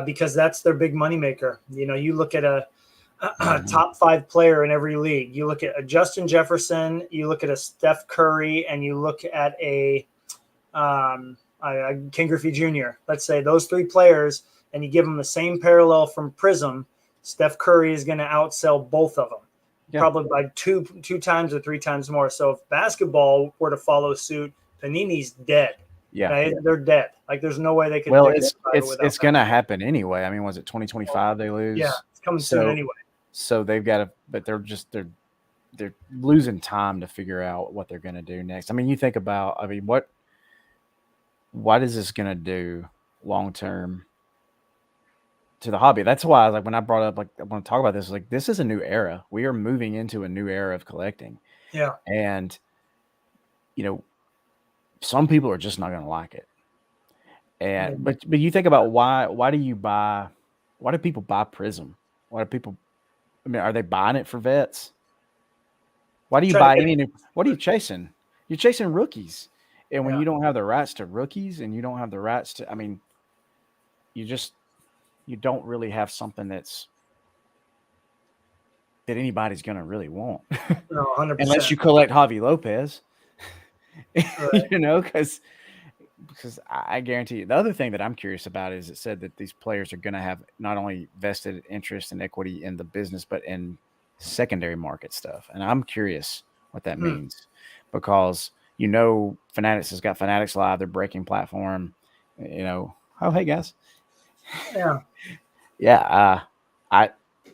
because that's their big moneymaker. You know, you look at a top 5 player in every league. You look at a Justin Jefferson, you look at a Steph Curry, and you look at a Ken Griffey Jr. Let's say those 3 players, and you give them the same parallel from Prism, Steph Curry is going to outsell both of them, probably by two times or 3 times more. So if basketball were to follow suit, Panini's dead. Yeah, right? They're dead. Like there's no way they could. Well, it's going to happen anyway. I mean, was it 2025 they lose? Yeah, it's coming soon anyway. So they've got to, but they're losing time to figure out what they're going to do next. I mean, you think about, I mean, what is this going to do long term to the hobby? That's why, like, when I brought up, like, I want to talk about this, like, this is a new era. We are moving into a new era of collecting. Yeah. And, you know, some people are just not going to like it. And, but you think about why do people buy Prism? Why do people, I mean, are they buying it for vets? Why do you buy any new, what are you chasing? You're chasing rookies. And when you don't have the rights to rookies, and you don't have the rights to, I mean, you don't really have something that anybody's going to really want. No, 100%. Unless you collect Javi Lopez, you know, because I guarantee you. The other thing that I'm curious about is it said that these players are going to have not only vested interest and equity in the business, but in secondary market stuff. And I'm curious what that means, because you know, Fanatics has got Fanatics Live, their breaking platform. You know, oh hey guys, yeah.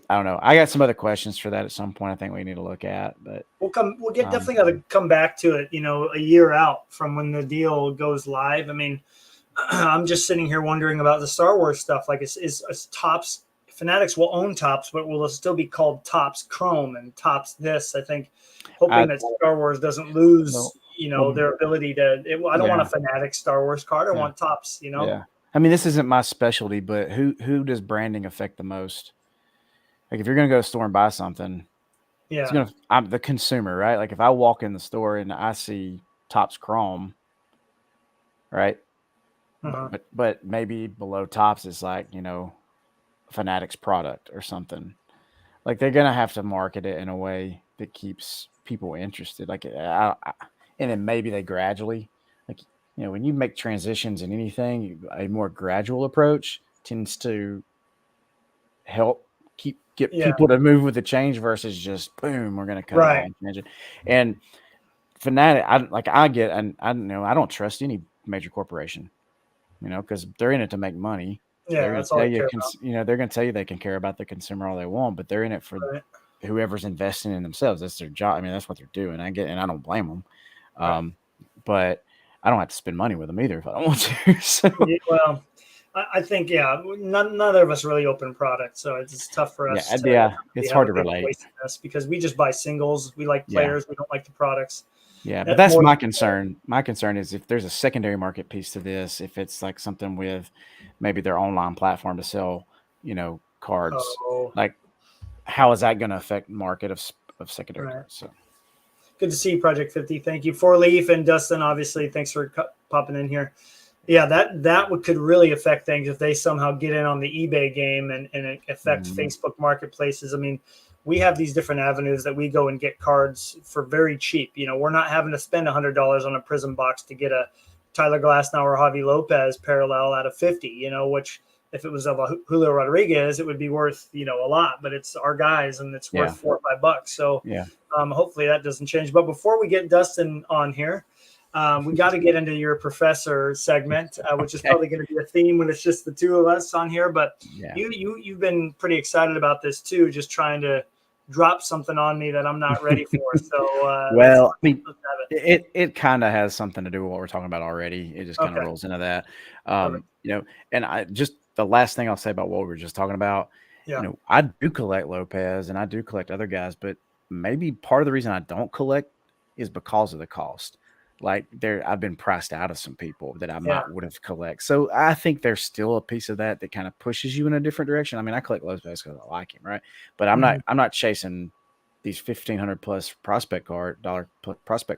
I don't know. I got some other questions for that at some point. I think we need to look at, but We'll get definitely got to come back to it. A year out from when the deal goes live. I mean, I'm just sitting here wondering about the Star Wars stuff. Like, is Topps Fanatics will own Topps, but will it still be called Topps Chrome and Topps this? I think hoping that Star Wars doesn't lose, their ability to. I don't want a Fanatics Star Wars card. I want Topps. Yeah. I mean, this isn't my specialty, but who does branding affect the most? Like, if you're going to go to the store and buy something, I'm the consumer, right? Like, if I walk in the store and I see Topps Chrome, right? But maybe below Topps is like, Fanatics product or something. Like, they're going to have to market it in a way that keeps people interested. Like, and then maybe they gradually, like, when you make transitions in anything, a more gradual approach tends to help get people to move with the change versus just boom, we're going to cut it all and change it. And Fanatic, I don't trust any major corporation, because they're in it to make money. Yeah, they're going to tell you, they're going to tell you they can care about the consumer all they want, but they're in it for whoever's investing in themselves. That's their job. I mean, that's what they're doing. And I don't blame them. But I don't have to spend money with them either if I don't want to. So. Well, I think neither of us really open products, so it's tough for us. It's hard to relate because we just buy singles. We like players. We don't like the products. Yeah, but that's my concern. My concern is if there's a secondary market piece to this, if it's like something with maybe their online platform to sell, cards, like how is that going to affect market of secondary cards? So good to see you, Project 50. Thank you, Four Leaf and Dustin. Obviously, thanks for popping in here. Yeah, that could really affect things if they somehow get in on the eBay game and it affects Facebook marketplaces. I mean, we have these different avenues that we go and get cards for very cheap. We're not having to spend $100 on a Prism box to get a Tyler Glasnow or Javi Lopez parallel out of 50, which if it was of a Julio Rodriguez, it would be worth, a lot, but it's our guys and it's worth $4 or $5. So hopefully that doesn't change. But before we get Dustin on here, we got to get into your professor segment, which is probably going to be a theme when it's just the two of us on here. But you've been pretty excited about this too, just trying to drop something on me that I'm not ready for. So, it kind of has something to do with what we're talking about already. It just kind of rolls into that, And I just the last thing I'll say about what we were just talking about. I do collect Lopez and I do collect other guys, but maybe part of the reason I don't collect is because of the cost. Like I've been priced out of some people that I might would have collect. So I think there's still a piece of that kind of pushes you in a different direction. I mean, I collect Lopez because I like him, right? But I'm not chasing these $1,500 plus prospect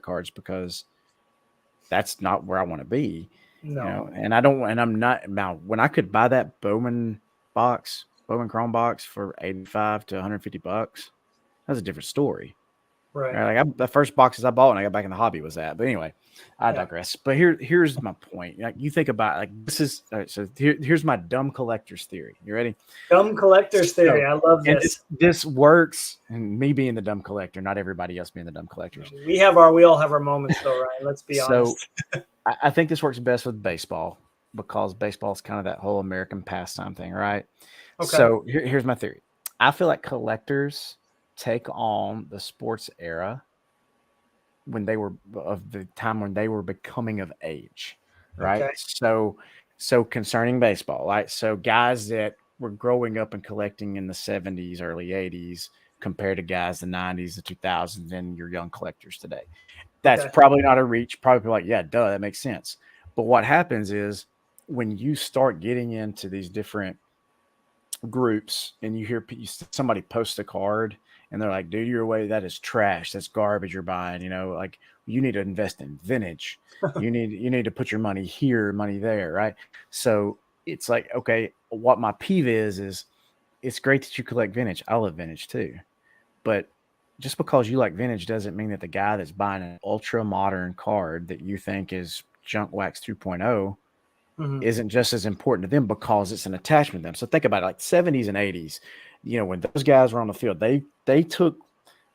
cards because that's not where I want to be. No. And I'm not now when I could buy that Bowman Chrome box for $85 to $150, that's a different story. Right. Like the first boxes I bought when I got back in the hobby was that. But anyway, I digress. But here's my point. Like you think about this is so here's my dumb collector's theory. You ready? Dumb collector's theory. I love this. This works, and me being the dumb collector, not everybody else being the dumb collectors. We all have our moments though, Ryan. Let's be honest. I think this works best with baseball because baseball is kind of that whole American pastime thing, right? Okay. So here's my theory. I feel like collectors take on the sports era when they were of the time when they were becoming of age, right? Okay. So concerning baseball, right? So guys that were growing up and collecting in the 70s, early 80s, compared to guys the 90s, the 2000s, and your young collectors today. That's probably not a reach. Probably like, yeah, duh, that makes sense. But what happens is when you start getting into these different groups and you hear somebody post a card and they're like, dude, you're away. That is trash. That's garbage you're buying. Like you need to invest in vintage. you need to put your money here, money there. Right. So it's like, okay, what my peeve is it's great that you collect vintage. I love vintage too. But just because you like vintage doesn't mean that the guy that's buying an ultra modern card that you think is junk wax 2.0 isn't just as important to them because it's an attachment to them. So think about it, like 70s and 80s, when those guys were on the field, they took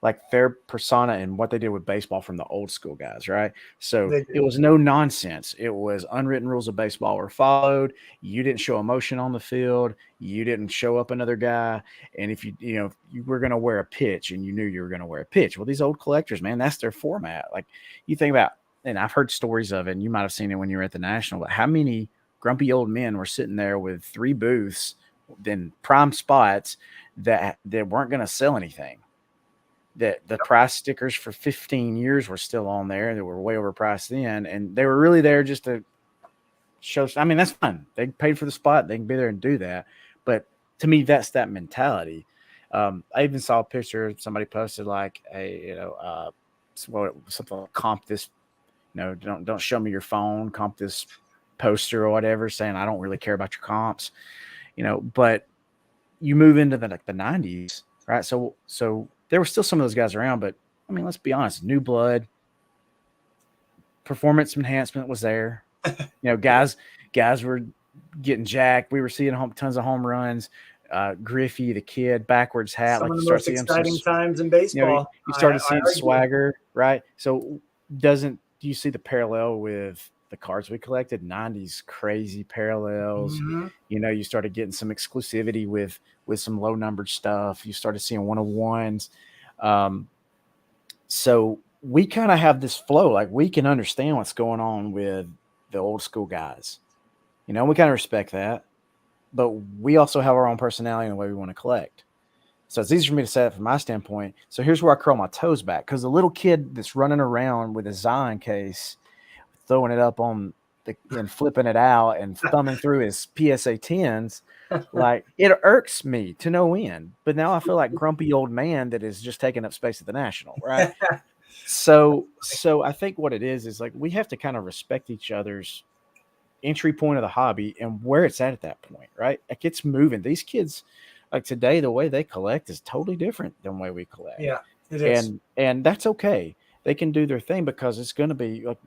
like their persona and what they did with baseball from the old school guys, right? So They it do. was no nonsense. It was unwritten rules of baseball were followed. You didn't show emotion on the field. You didn't show up another guy. And if if you were going to wear a pitch and you knew you were going to wear a pitch, well, these old collectors, man, that's their format. Like you think about, and I've heard stories of it, and you might have seen it when you were at the National, but how many grumpy old men were sitting there with 3 booths, then prime spots that weren't going to sell anything, that the price stickers for 15 years were still on there that were way overpriced then, and they were really there just to show. I mean, that's fine. They paid for the spot. They can be there and do that. But to me, that's that mentality. I even saw a picture somebody posted like something like comp this. Don't show me your phone. Comp this poster or whatever, saying I don't really care about your comps. But you move into the 90s, right? So there were still some of those guys around, but I mean, let's be honest, new blood, performance enhancement was there. Guys were getting jacked. We were seeing tons of home runs. Griffey, the kid, backwards hat. Some Like of you the start most seeing exciting times in baseball. you started I seeing argue. swagger, right? So do you see the parallel with the cards we collected? 90s crazy parallels. Mhm. You started getting some exclusivity with some low numbered stuff. You started seeing 101s. So we kind of have this flow. Like we can understand what's going on with the old school guys. We kind of respect that, but we also have our own personality and the way we want to collect. So it's easy for me to say that from my standpoint. So here's where I curl my toes back, because the little kid that's running around with a Zion case, throwing it up and flipping it out and thumbing through his PSA 10s, like it irks me to no end. But now I feel like grumpy old man that is just taking up space at the National, right? So I think what it is like we have to kind of respect each other's entry point of the hobby and where it's at that point, right? Like it's moving. These kids, like today, the way they collect is totally different than the way we collect. Yeah, it is. And that's okay. They can do their thing because it's going to be like,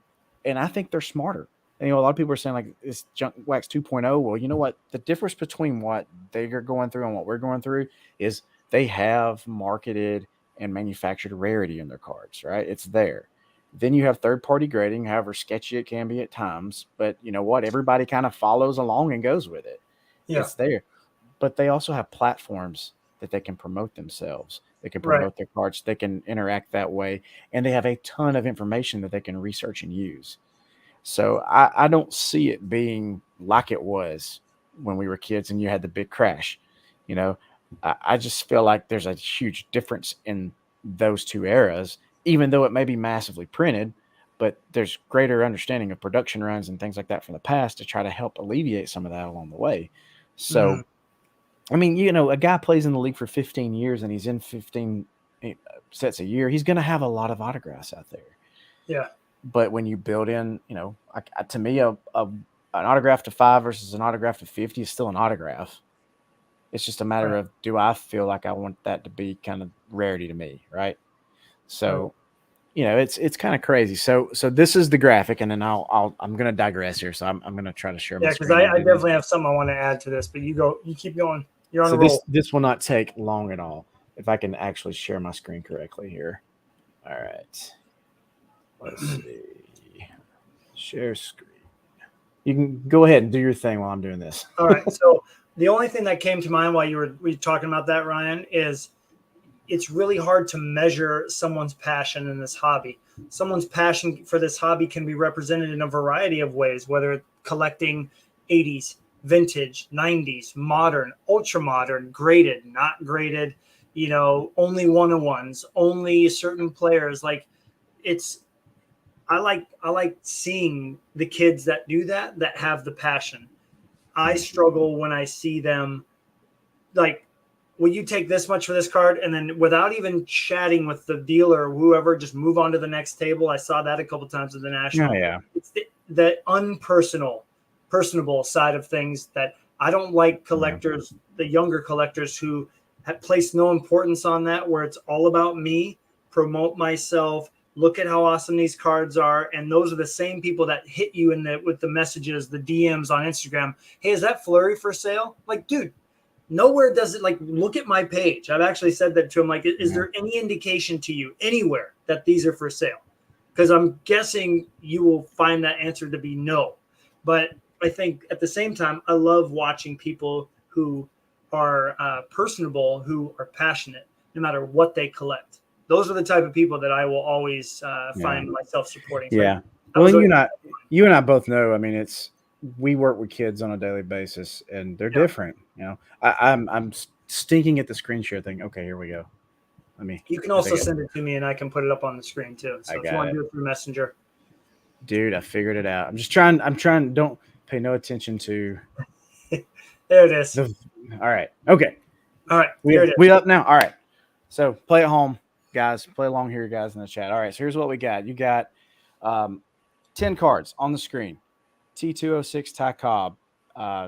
and I think they're smarter. And, a lot of people are saying like it's junk wax 2.0. Well, you know what? The difference between what they're going through and what we're going through is they have marketed and manufactured rarity in their cards, right? It's there. Then you have third-party grading, however sketchy it can be at times. But you know what? Everybody kind of follows along and goes with it. Yeah. It's there. But they also have platforms that they can promote themselves. They can Right. promote their cards. They can interact that way. And they have a ton of information that they can research and use. So I don't see it being like it was when we were kids and you had the big crash. I just feel like there's a huge difference in those two eras, even though it may be massively printed, but there's greater understanding of production runs and things like that from the past to try to help alleviate some of that along the way. So, Mhm. I mean, a guy plays in the league for 15 years and he's in 15 sets a year. He's going to have a lot of autographs out there. Yeah. But when you build in, to me, an autograph to 5 versus an autograph to 50 is still an autograph. It's just a matter Right. of, do I feel like I want that to be kind of rarity to me, right? So, it's kind of crazy. So this is the graphic, and then I'm going to digress here. So I'm going to try to share my Yeah, because screen. I definitely have something I want to add to this, but you keep going. You're on a roll. This will not take long at all if I can actually share my screen correctly here. All right. Let's see. Share screen. You can go ahead and do your thing while I'm doing this. All right. So the only thing that came to mind while you were talking about that, Ryan, is it's really hard to measure someone's passion in this hobby. Someone's passion for this hobby can be represented in a variety of ways, whether collecting 80s, vintage, 90s, modern, ultra modern, graded, not graded, only 101s, only certain players. Like I like seeing the kids that do that have the passion. I struggle when I see them like, will you take this much for this card? And then without even chatting with the dealer or whoever, just move on to the next table. I saw that a couple times at the National. Oh, yeah. It's the personable side of things that I don't like collectors, the younger collectors who have placed no importance on that, where it's all about me, promote myself, look at how awesome these cards are. And those are the same people that hit you with the messages, the DMs on Instagram. Hey, is that Flurry for sale? Like, dude, nowhere does it, like, look at my page. I've actually said that to him, like, is there any indication to you anywhere that these are for sale? Because I'm guessing you will find that answer to be no. But I think at the same time, I love watching people who are personable, who are passionate, no matter what they collect. Those are the type of people that I will always find myself supporting. So Yeah. Well, you and I both know. I mean, we work with kids on a daily basis, and they're different. You know, I'm stinking at the screen share thing. Okay, here we go. You can also send it to me, and I can put it up on the screen too. So if you want to do it through Messenger, dude, I figured it out. I'm trying. Don't pay no attention to. There it is. All right. Okay. All right. We up now. All right. So play at home, guys. Play along here, guys, in the chat. All right. So here's what we got. You got 10 cards on the screen. T206 Ty Cobb.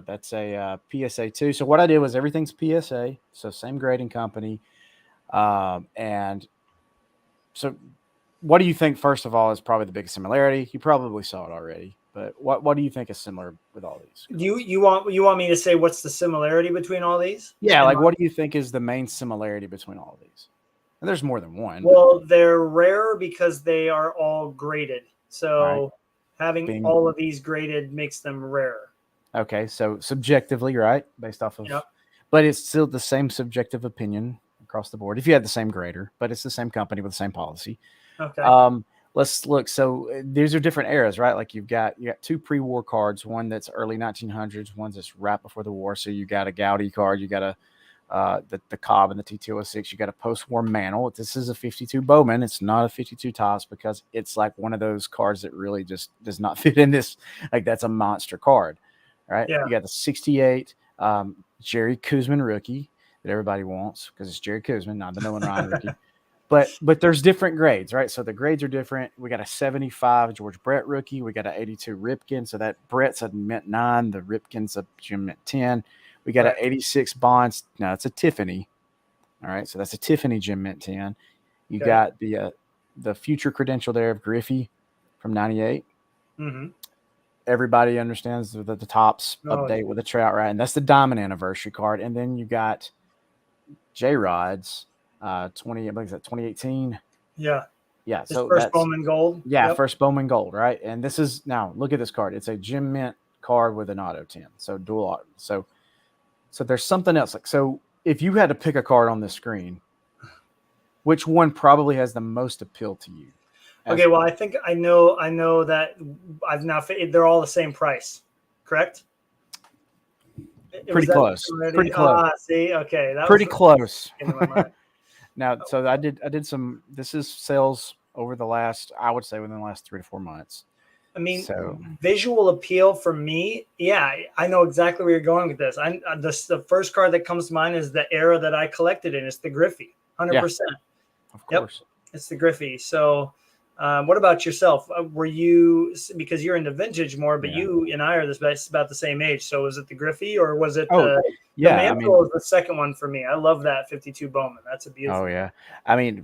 That's a PSA 2. So what I did was everything's PSA. So same grading company. And so what do you think, first of all, is probably the biggest similarity? You probably saw it already. But what do you think is similar with all these? You want me to say what's the similarity between all these? Yeah, like what do you think is the main similarity between all of these? And there's more than one. Well, they're rare because they are all graded. So having all of these graded makes them rare. Okay, so subjectively, right? Based off of but it's still the same subjective opinion across the board. If you had the same grader, but it's the same company with the same policy. Okay. Let's look. So these are different eras, right? Like you got 2 pre-war cards, one that's early 1900s, one that's right before the war. So you got a Gowdy card, you got the Cobb and the T206, you got a post-war Mantle. This is a 52 Bowman. It's not a 52 Topps because it's like one of those cards that really just does not fit in this. Like that's a monster card, right? Yeah. You got the 68 Jerry Kuzman rookie that everybody wants because it's Jerry Kuzman, not the Nolan Ryan rookie. But there's different grades, right? So the grades are different. We got a 75 George Brett rookie. We got an 82 Ripken. So that Brett's a mint 9. The Ripken's a Jim mint 10. We got an 86 Bonds. No, it's a Tiffany. All right. So that's a Tiffany Jim mint 10. You got the future credential there of Griffey from 98. Mm-hmm. Everybody understands the Topps update with the Trout, right? And that's the Diamond Anniversary card. And then you got J-Rod's 2018. Yeah. So first Bowman Gold. Yeah, first Bowman Gold, right? And this is now look at this card. It's a Jim Mint card with an auto 10. So dual auto. So there's something else. Like so if you had to pick a card on this screen, which one probably has the most appeal to you? Okay, well, I think I know that I've now they're all the same price, correct? Pretty close. Pretty close. See, okay, that pretty close. Now, so I did some. This is sales over the last, I would say, within the last 3 to 4 months. I mean, visual appeal for me. Yeah, I know exactly where you're going with this. The first card that comes to mind is the era that I collected in. It's the Griffey, 100%. Of course, it's the Griffey. So. What about yourself? Were you, because you're into vintage more, but you and I are about the same age. So was it the Griffey or was it the Mantle was the second one for me? I love that 52 Bowman. That's a beautiful. Oh yeah. I mean,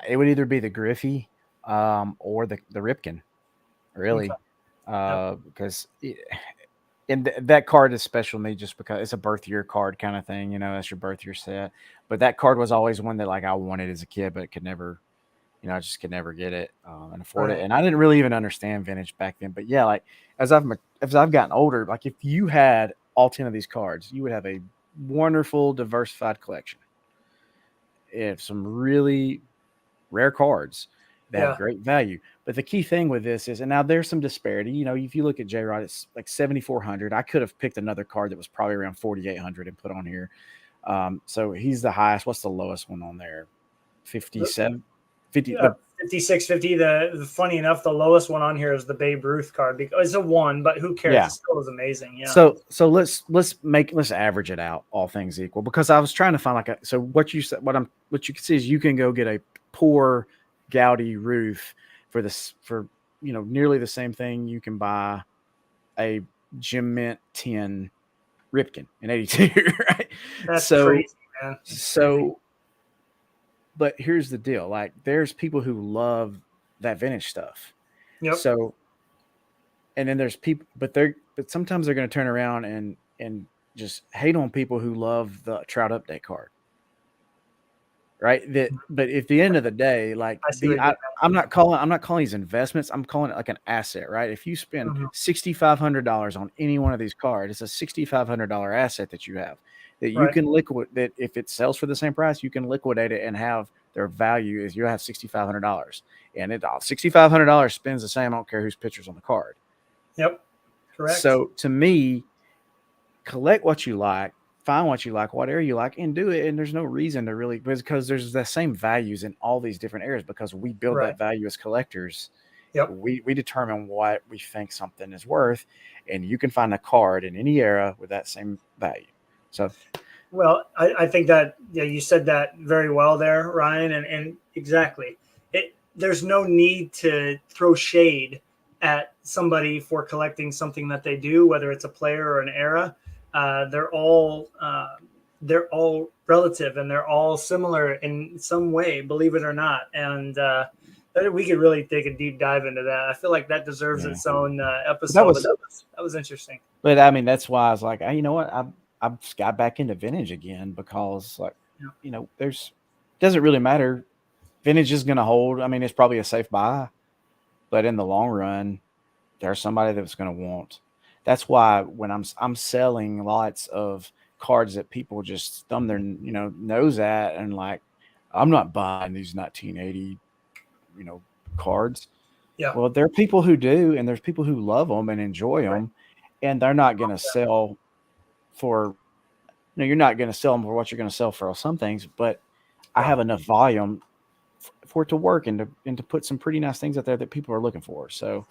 it would either be the Griffey or the Ripken, really, because that card is special to me just because it's a birth year card kind of thing. You know, that's your birth year set. But that card was always one that like I wanted as a kid, but could never. I just could never get it and afford it. And I didn't really even understand vintage back then. But yeah, like as I've gotten older, like if you had all 10 of these cards, you would have a wonderful, diversified collection. If some really rare cards that have great value. But the key thing with this is, and now there's some disparity. You know, if you look at J-Rod, it's like 7,400. I could have picked another card that was probably around 4,800 and put on here. So he's the highest. What's the lowest one on there? 57. 5650. The funny enough, the lowest one on here is the Babe Ruth card because it's a 1, but who cares? It still is amazing. Yeah. So let's average it out, all things equal, because I was trying to find what you said. What you can see is you can go get a poor Gowdy Ruth for nearly the same thing. You can buy a Jim Mint 10 Ripken in 82, right? That's crazy, man. But here's the deal. Like there's people who love that vintage stuff. Yep. So, and then there's people, but sometimes they're going to turn around and just hate on people who love the Trout update card. Right. But at the end of the day, like I see what you're I'm not calling these investments. I'm calling it like an asset, right? If you spend doing. $6,500 on any one of these cards, it's a $6,500 asset that you have that you Right. can that if it sells for the same price, you can liquidate it and have their value is you have $6,500, and it $6,500 spends the same. I don't care whose picture's on the card. Yep. Correct. So to me, collect what you like, find what you like, what area you like, and do it. And there's no reason to really, because there's the same values in all these different areas because we build Right. that value as collectors. Yep. We determine what we think something is worth, and you can find a card in any era with that same value. So, well, I think that you said that very well there, Ryan, and exactly. There's no need to throw shade at somebody for collecting something that they do, whether it's a player or an era. They're all relative and they're all similar in some way, believe it or not. And we could really take a deep dive into that. I feel like that deserves its own episode. That was interesting. But I mean, that's why I was like, hey, you know what? I've got back into vintage again because, like, doesn't really matter. Vintage is going to hold. I mean, it's probably a safe buy, but in the long run, there's somebody that's going to want. That's why when I'm selling lots of cards that people just thumb their nose at and like, I'm not buying these 1980 cards. Yeah. Well, there are people who do, and there's people who love them and enjoy them, and they're not going to sell for. You're not going to sell them for what you're going to sell for some things, but I have enough volume for it to work and to put some pretty nice things out there that people are looking for. So,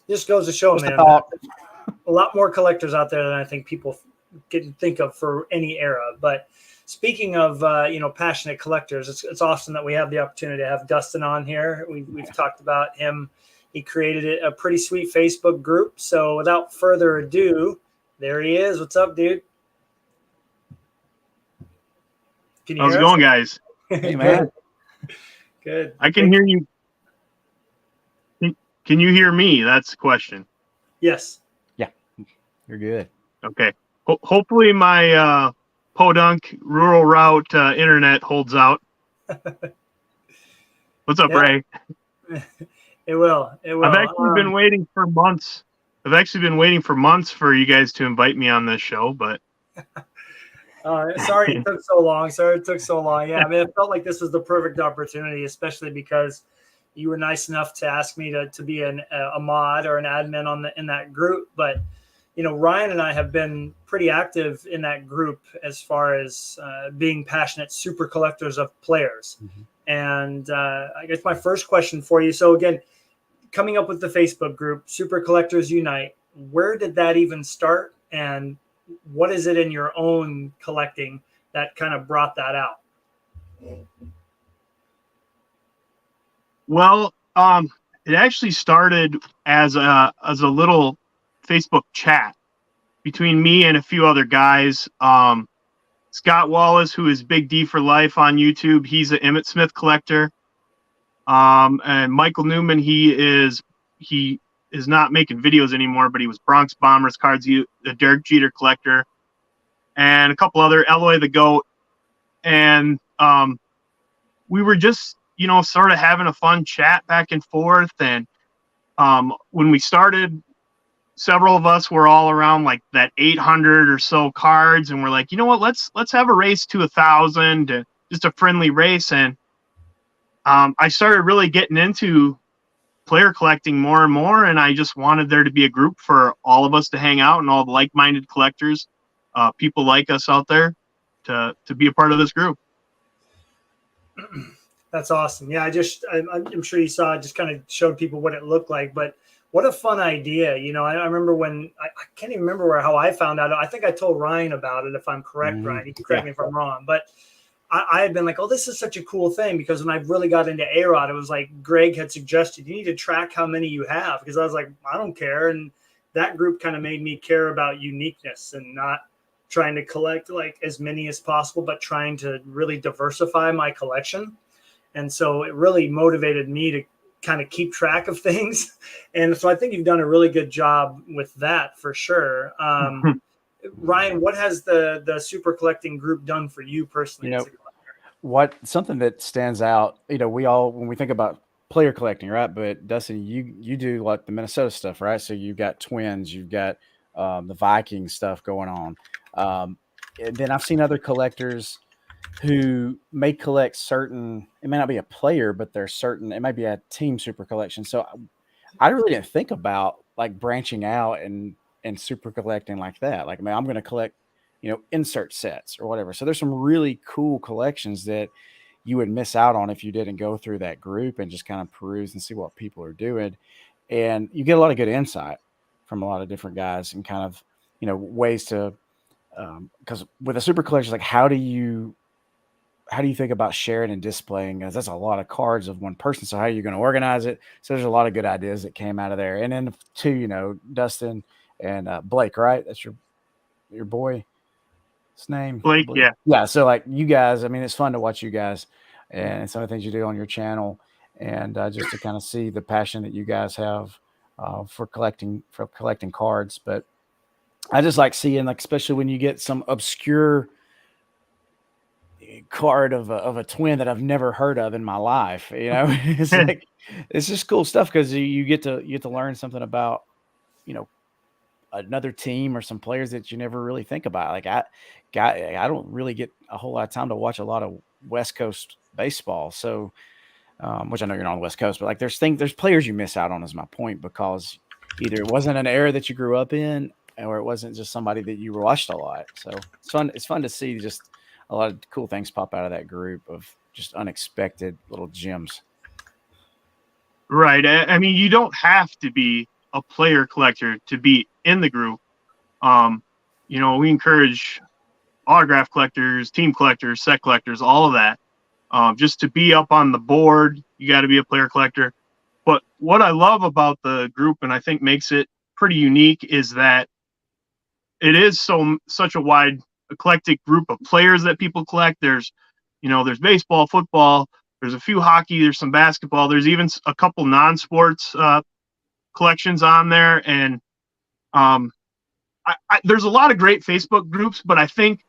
just goes to show, man, a lot more collectors out there than I think people can think of for any era. But speaking of passionate collectors, it's awesome that we have the opportunity to have Dustin on here. We've talked about him. He created a pretty sweet Facebook group. So without further ado, there he is. What's up, dude? Can you How's it going, guys? Hey, man. Good. I can hear you. Can you hear me? That's the question. Yes. Yeah, you're good. Okay. Hopefully my podunk rural route internet holds out. What's up, Ray? It will. I've actually been waiting for months. For you guys to invite me on this show, but sorry it took so long. Yeah, I mean, it felt like this was the perfect opportunity, especially because you were nice enough to ask me to be a mod or an admin in that group. But Ryan and I have been pretty active in that group as far as being passionate super collectors of players. Mm-hmm. And I guess my first question for you. So again, coming up with the Facebook group, Super Collectors Unite, where did that even start? And what is it in your own collecting that kind of brought that out? Well, it actually started as a little Facebook chat between me and a few other guys. Scott Wallace, who is Big D for Life on YouTube, he's an Emmitt Smith collector. And Michael Newman, he is not making videos anymore, but he was Bronx Bombers cards, the Derek Jeter collector, and a couple other, Eloy the Goat. And we were just, sort of having a fun chat back and forth. And when we started, several of us were all around like that 800 or so cards. And we're like, you know what, let's have a race to 1,000, just a friendly race. And I started really getting into player collecting more and more, and I just wanted there to be a group for all of us to hang out and all the like-minded collectors, people like us out there, to be a part of this group. That's awesome. Yeah, I'm sure you saw it, just kind of showed people what it looked like, but what a fun idea. I remember when I can't even remember how I found out. I think I told Ryan about it, if I'm correct. Mm-hmm. Ryan, you can correct me if I'm wrong, but I had been like, oh, this is such a cool thing, because when I really got into A-Rod, it was like Greg had suggested, you need to track how many you have, because I was like, I don't care. And that group kind of made me care about uniqueness and not trying to collect like as many as possible, but trying to really diversify my collection. And so it really motivated me to kind of keep track of things. And so I think you've done a really good job with that for sure. Ryan, what has the super collecting group done for you personally? You know, as a what something that stands out, we all, when we think about player collecting, right? But Dustin, you do like the Minnesota stuff, right? So you've got Twins, you've got the Vikings stuff going on. And then I've seen other collectors who may collect certain, it may not be a player, but there's certain, it might be a team super collection. So I really didn't think about like branching out and super collecting like that. Like, man, I'm going to collect, insert sets or whatever. So there's some really cool collections that you would miss out on if you didn't go through that group and just kind of peruse and see what people are doing. And you get a lot of good insight from a lot of different guys and kind of, ways to, because with a super collection, like how do you think about sharing and displaying? Because that's a lot of cards of one person. So how are you going to organize it? So there's a lot of good ideas that came out of there. And then two, Dustin and Blake, right? That's your boy. His name Blake, yeah. Yeah. So like you guys, I mean, it's fun to watch you guys and some of the things you do on your channel, and just to kind of see the passion that you guys have for collecting cards. But I just like seeing, like, especially when you get some obscure card of a twin that I've never heard of in my life. It's like, it's just cool stuff because you get to learn something about, another team or some players that you never really think about. Like I don't really get a whole lot of time to watch a lot of West Coast baseball. So, which I know you're not on the West Coast, but like there's players you miss out on, is my point, because either it wasn't an era that you grew up in, or it wasn't just somebody that you watched a lot. So it's fun to see just a lot of cool things pop out of that group of just unexpected little gems. Right. I mean, you don't have to be a player collector to be in the group. We encourage autograph collectors, team collectors, set collectors, all of that. Just to be up on the board, you got to be a player collector. But what I love about the group, and I think makes it pretty unique, is that it is such a wide, eclectic group of players that people collect. There's baseball, football, there's a few hockey, there's some basketball, there's even a couple non-sports collections on there. And there's a lot of great Facebook groups, but I think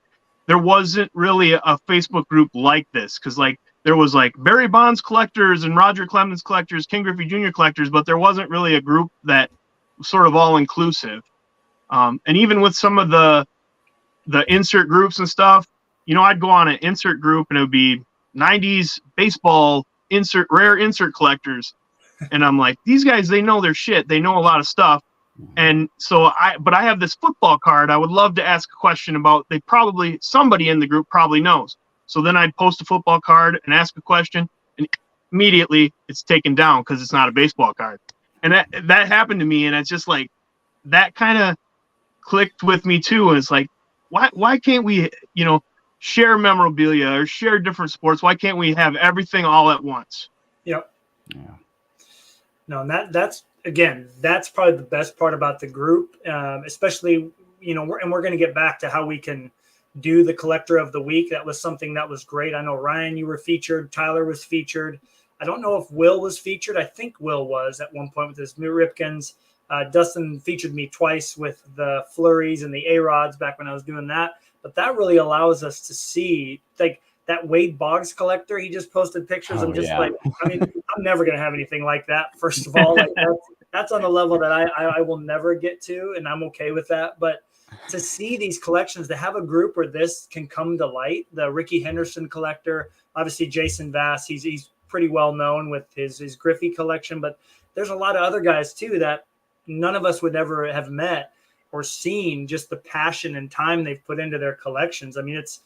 there wasn't really a Facebook group like this, because like there was like Barry Bonds collectors and Roger Clemens collectors, King Griffey Jr. collectors, but there wasn't really a group that was sort of all inclusive. And even with some of the insert groups and stuff, I'd go on an insert group and it would be 90s baseball rare insert collectors. And I'm like, these guys, they know their shit. They know a lot of stuff. And so I have this football card I would love to ask a question about. Somebody in the group probably knows. So then I'd post a football card and ask a question, and immediately it's taken down because it's not a baseball card. And that happened to me. And it's just like, that kind of clicked with me too. And it's like, why can't we, share memorabilia or share different sports? Why can't we have everything all at once? Yep. Yeah. No, and that's probably the best part about the group, especially, we're going to get back to how we can do the collector of the week. That was something that was great. I know, Ryan, you were featured. Tyler was featured. I don't know if Will was featured. I think Will was at one point with his Ripkins. Dustin featured me twice with the Flurries and the A-Rods back when I was doing that. But that really allows us to see, like, that Wade Boggs collector, he just posted pictures. I'm just like, I mean, I'm never going to have anything like that. First of all, like that's on a level that I will never get to, and I'm okay with that. But to see these collections, to have a group where this can come to light, the Ricky Henderson collector, obviously Jason Vass, he's pretty well known with his Griffey collection, but there's a lot of other guys too that none of us would ever have met or seen, just the passion and time they've put into their collections. I mean, it's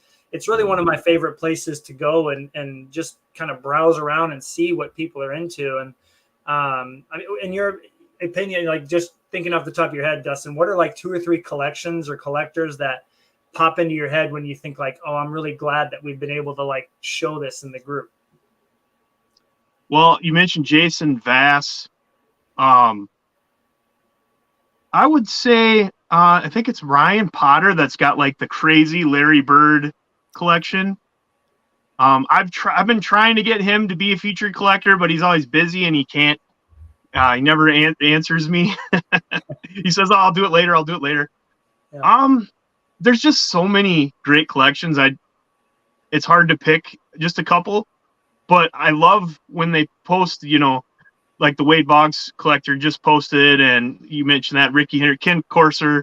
really one of my favorite places to go and just kind of browse around and see what people are into. And I mean, in your opinion, like, just thinking off the top of your head, Dustin, what are like 2 or 3 collections or collectors that pop into your head when you think like, oh, I'm really glad that we've been able to like show this in the group? Well, you mentioned Jason Vass. I would say, I think it's Ryan Potter that's got like the crazy Larry Bird collection. I've been trying to get him to be a featured collector, but he's always busy and he can't. He never answers me. He says, "Oh, I'll do it later. I'll do it later." Yeah. there's just so many great collections. It's hard to pick just a couple, but I love when they post, like the Wade Boggs collector just posted, and you mentioned that Ken Corser,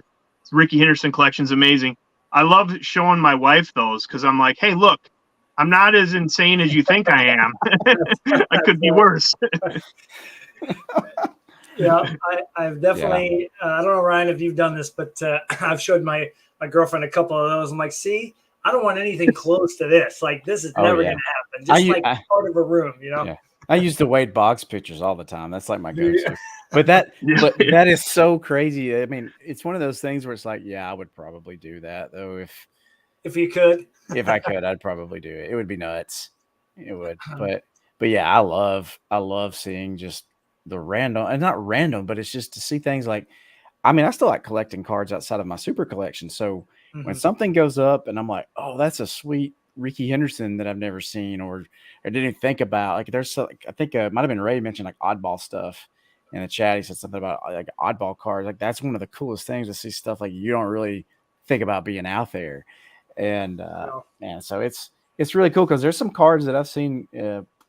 Ricky Henderson collection's amazing. I love showing my wife those because I'm like, hey, look, I'm not as insane as you think I am. I could be worse. Yeah, I've definitely. I don't know, Ryan, if you've done this, but I've showed my girlfriend a couple of those. I'm like, see, I don't want anything close to this. Like, this is never going to happen. Just part of a room, Yeah. I use the Wade Boggs pictures all the time. That's like my go-to. But that is so crazy. I mean, it's one of those things where it's like, yeah, I would probably do that though if you could. If I could, I'd probably do it. It would be nuts. It would. But yeah, I love seeing just the random, and not random, but it's just to see things like, I mean, I still like collecting cards outside of my super collection. So when something goes up and I'm like, oh, that's a sweet Ricky Henderson that I've never seen or didn't even think about. Like there's, I think it might have been Ray mentioned like oddball stuff in the chat. He said something about like oddball cards. Like that's one of the coolest things to see stuff like you don't really think about being out there. And so it's really cool because there's some cards that I've seen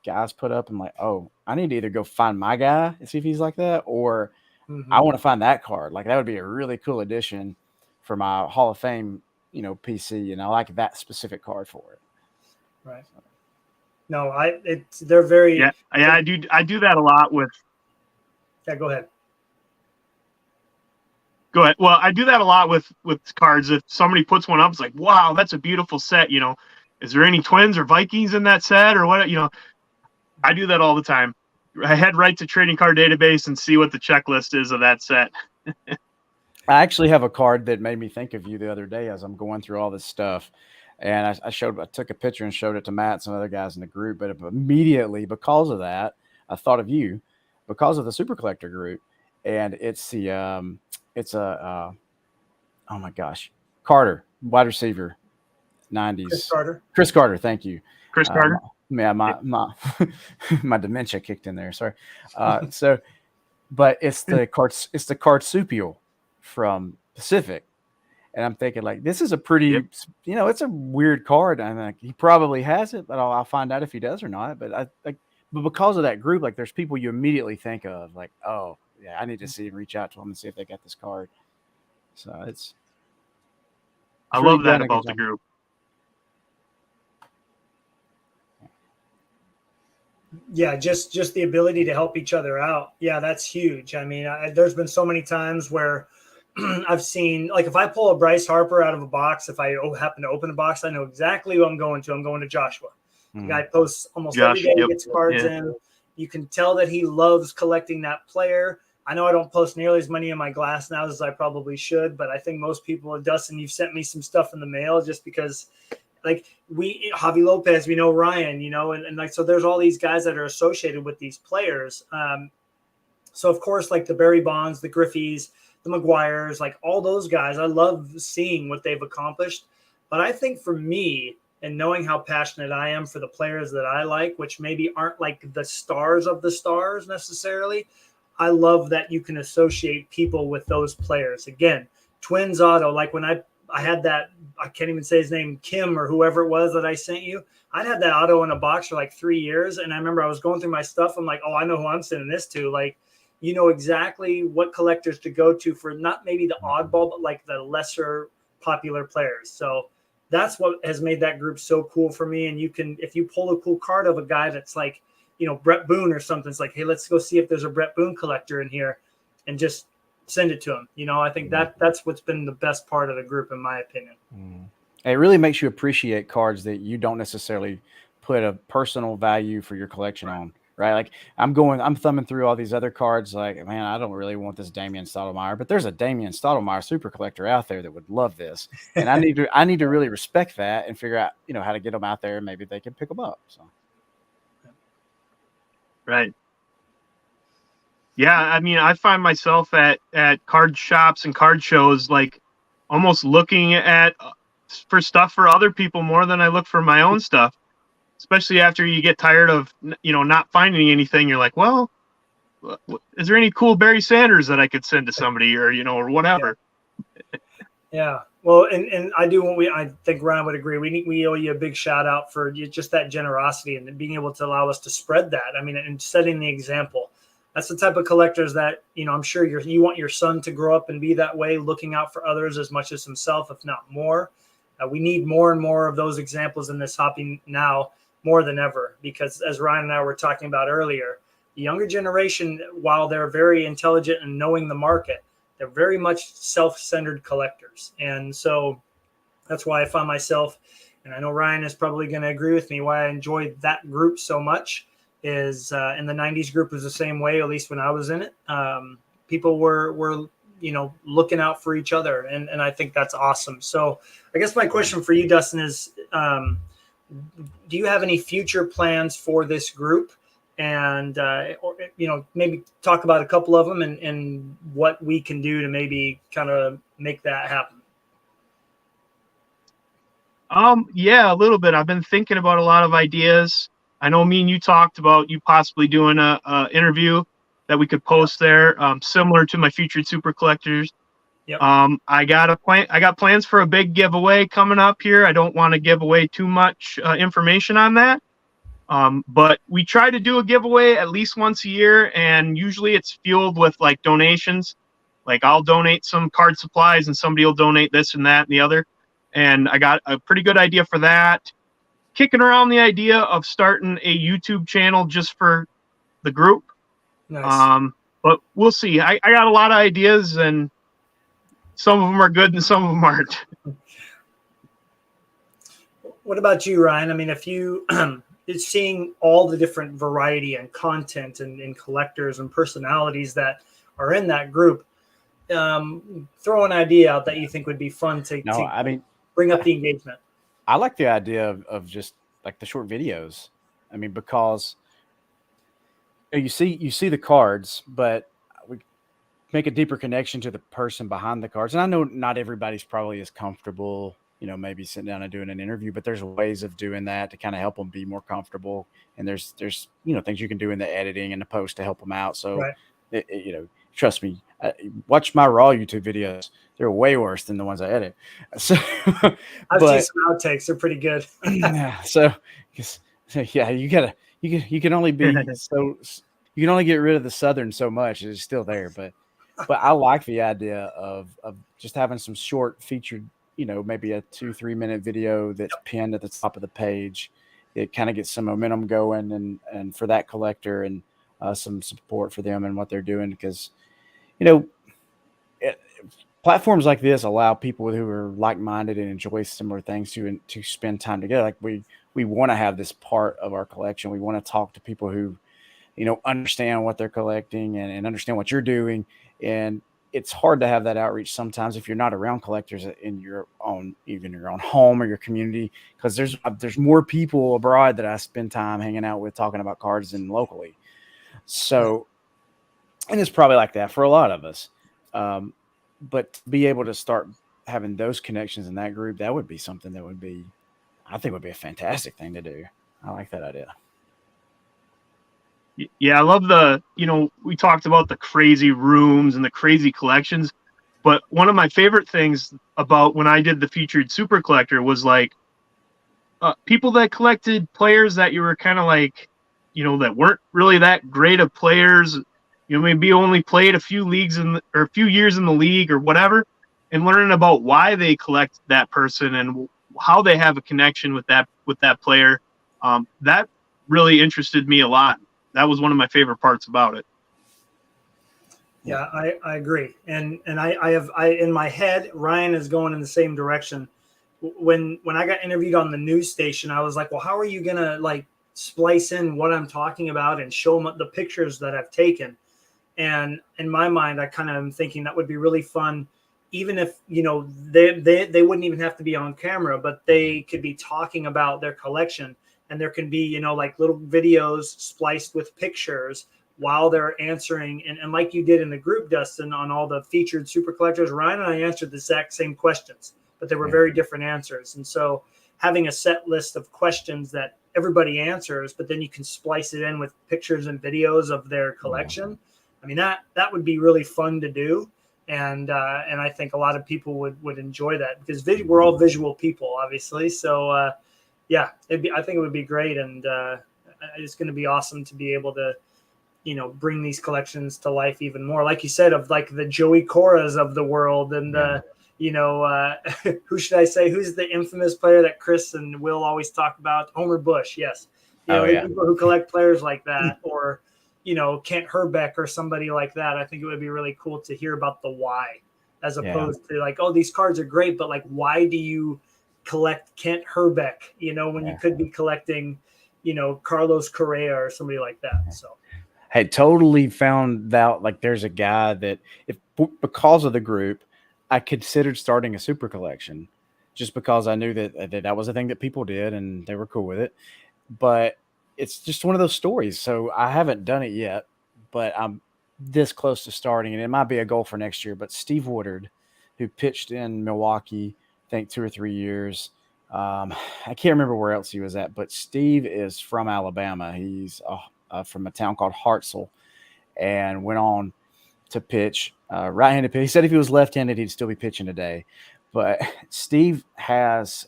guys put up and like, oh, I need to either go find my guy and see if he's like that, or I want to find that card. Like that would be a really cool addition for my Hall of Fame, PC, and I like that specific card for it. Right. No, they're very. Yeah, I do that a lot with. Yeah, go ahead. Go ahead. Well, I do that a lot with cards. If somebody puts one up, it's like, wow, that's a beautiful set. Is there any Twins or Vikings in that set or what? I do that all the time. I head right to Trading Card Database and see what the checklist is of that set. I actually have a card that made me think of you the other day as I'm going through all this stuff. And I took a picture and showed it to Matt and some other guys in the group. But immediately, because of that, I thought of you because of the Super Collector group. And it's oh my gosh, Carter, wide receiver, 90s. Chris Carter, thank you. Chris Carter. Yeah, my dementia kicked in there. Sorry. But it's the Cartsupial from Pacific. And I'm thinking like, this is a pretty, it's a weird card. I'm like, he probably has it, but I'll find out if he does or not. But but because of that group, like there's people you immediately think of like, oh yeah, I need to see and reach out to them and see if they got this card. So I love that about the group. Yeah, just the ability to help each other out. Yeah, that's huge. I mean, there's been so many times where I've seen, like, if I pull a Bryce Harper out of a box, if I happen to open a box, I know exactly who I'm going to. I'm going to Joshua. The guy posts almost every day, gets cards in. You can tell that he loves collecting that player. I know I don't post nearly as many in my glass now as I probably should, but I think most people, Dustin, you've sent me some stuff in the mail just because, like, Javi Lopez, we know Ryan, and like, so there's all these guys that are associated with these players. So of course, like the Barry Bonds, the Griffeys, the McGuires, like all those guys, I love seeing what they've accomplished. But I think for me, and knowing how passionate I am for the players that I like, which maybe aren't like the stars of the stars necessarily, I love that you can associate people with those players. Again, Twins auto, like when I had that, I can't even say his name, Kim or whoever it was that I sent you. I'd had that auto in a box for like 3 years. And I remember I was going through my stuff. I'm like, oh, I know who I'm sending this to. Like, you know exactly what collectors to go to for not maybe the oddball, but like the lesser popular players. So that's what has made that group so cool for me. And you can, if you pull a cool card of a guy that's like, Brett Boone or something, it's like, hey, let's go see if there's a Brett Boone collector in here and just send it to him. I think that's what's been the best part of the group, in my opinion. It really makes you appreciate cards that you don't necessarily put a personal value for your collection on, right? Like I'm thumbing through all these other cards. Like, man, I don't really want this Damian Stoudemire, but there's a Damian Stoudemire super collector out there that would love this. And I need to really respect that and figure out, how to get them out there and maybe they can pick them up. So. Right. Yeah, I mean, I find myself at card shops and card shows, like almost looking for stuff for other people more than I look for my own stuff, especially after you get tired of, not finding anything. You're like, well, is there any cool Barry Sanders that I could send to somebody or whatever? Yeah. Well, and I think Ryan would agree. We owe you a big shout out for just that generosity and being able to allow us to spread that. I mean, and setting the example. That's the type of collectors that, I'm sure you want your son to grow up and be that way, looking out for others as much as himself, if not more. We need more and more of those examples in this hobby now more than ever, because as Ryan and I were talking about earlier, the younger generation, while they're very intelligent and knowing the market, they're very much self-centered collectors. And so that's why I find myself, and I know Ryan is probably going to agree with me, why I enjoy that group so much is in the 90s group was the same way, at least when I was in it. People were looking out for each other. And I think that's awesome. So I guess my question for you, Dustin, is do you have any future plans for this group? And, maybe talk about a couple of them and what we can do to maybe kind of make that happen. Yeah, a little bit. I've been thinking about a lot of ideas. I know me and you talked about you possibly doing a interview that we could post there, similar to my featured super collectors. Yep. I got plans for a big giveaway coming up here. I don't want to give away too much information on that. But we try to do a giveaway at least once a year, and usually it's fueled with like donations. Like I'll donate some card supplies and somebody will donate this and that and the other. And I got a pretty good idea for that. Kicking around the idea of starting a YouTube channel just for the group. Nice. But we'll see. I got a lot of ideas, and some of them are good and some of them aren't. What about you, Ryan? I mean, if you is seeing all the different variety and content and collectors and personalities that are in that group, throw an idea out that you think would be fun to bring up the engagement. I like the idea of just like the short videos. I mean, because you see the cards, but we make a deeper connection to the person behind the cards. And I know not everybody's probably as comfortable, maybe sitting down and doing an interview, but there's ways of doing that to kind of help them be more comfortable. And there's things you can do in the editing and the post to help them out. So, right. Trust me, watch my raw YouTube videos. They're way worse than the ones I edit. So I've seen some outtakes. They're pretty good. Yeah. So yeah, you can only be you can only get rid of the Southern so much. It's still there, but I like the idea of just having some short featured, maybe a 2-3 minute video that's pinned at the top of the page. It kind of gets some momentum going and for that collector and some support for them and what they're doing, because platforms like this allow people who are like-minded and enjoy similar things to spend time together. Like we want to have this part of our collection. We want to talk to people who, understand what they're collecting and understand what you're doing. And it's hard to have that outreach sometimes if you're not around collectors in your own home or your community, because there's more people abroad that I spend time hanging out with talking about cards than locally. So, and it's probably like that for a lot of us. But to be able to start having those connections in that group, that would be something that I think would be a fantastic thing to do. I like that idea. Yeah, I love we talked about the crazy rooms and the crazy collections, but one of my favorite things about when I did the featured super collector was like people that collected players that you were kind of like, that weren't really that great of players, maybe only played a few leagues or a few years in the league or whatever, and learning about why they collect that person and how they have a connection with that player. That really interested me a lot. That was one of my favorite parts about it. Yeah, I agree. And I in my head, Ryan is going in the same direction. When I got interviewed on the news station, I was like, well, how are you going to like splice in what I'm talking about and show them the pictures that I've taken? And in my mind, I kind of am thinking that would be really fun, even if, they wouldn't even have to be on camera, but they could be talking about their collection. And there can be, like little videos spliced with pictures while they're answering. And like you did in the group, Dustin, on all the featured super collectors, Ryan and I answered the exact same questions, but they were very different answers. And so having a set list of questions that everybody answers, but then you can splice it in with pictures and videos of their collection. I mean, that would be really fun to do. and I think a lot of people would enjoy that because we're all visual people, obviously. So yeah, I think it would be great, and it's going to be awesome to be able to bring these collections to life even more, like you said, of like the Joey Coras of the world, and who should I say, who's the infamous player that Chris and Will always talk about? Homer Bush. Yes. The people who collect players like that, or Kent Herbeck or somebody like that. I think it would be really cool to hear about the why, as opposed to like, oh, these cards are great, but like, why do you collect Kent Herbeck, when you could be collecting, Carlos Correa or somebody like that. So had totally found out like there's a guy that because of the group, I considered starting a super collection just because I knew that was a thing that people did and they were cool with it. But it's just one of those stories. So I haven't done it yet, but I'm this close to starting, and it might be a goal for next year. But Steve Woodard, who pitched in Milwaukee, I think 2 or 3 years. I can't remember where else he was at, but Steve is from Alabama. He's from a town called Hartselle, and went on to pitch right-handed pitch. He said if he was left-handed, he'd still be pitching today. But Steve has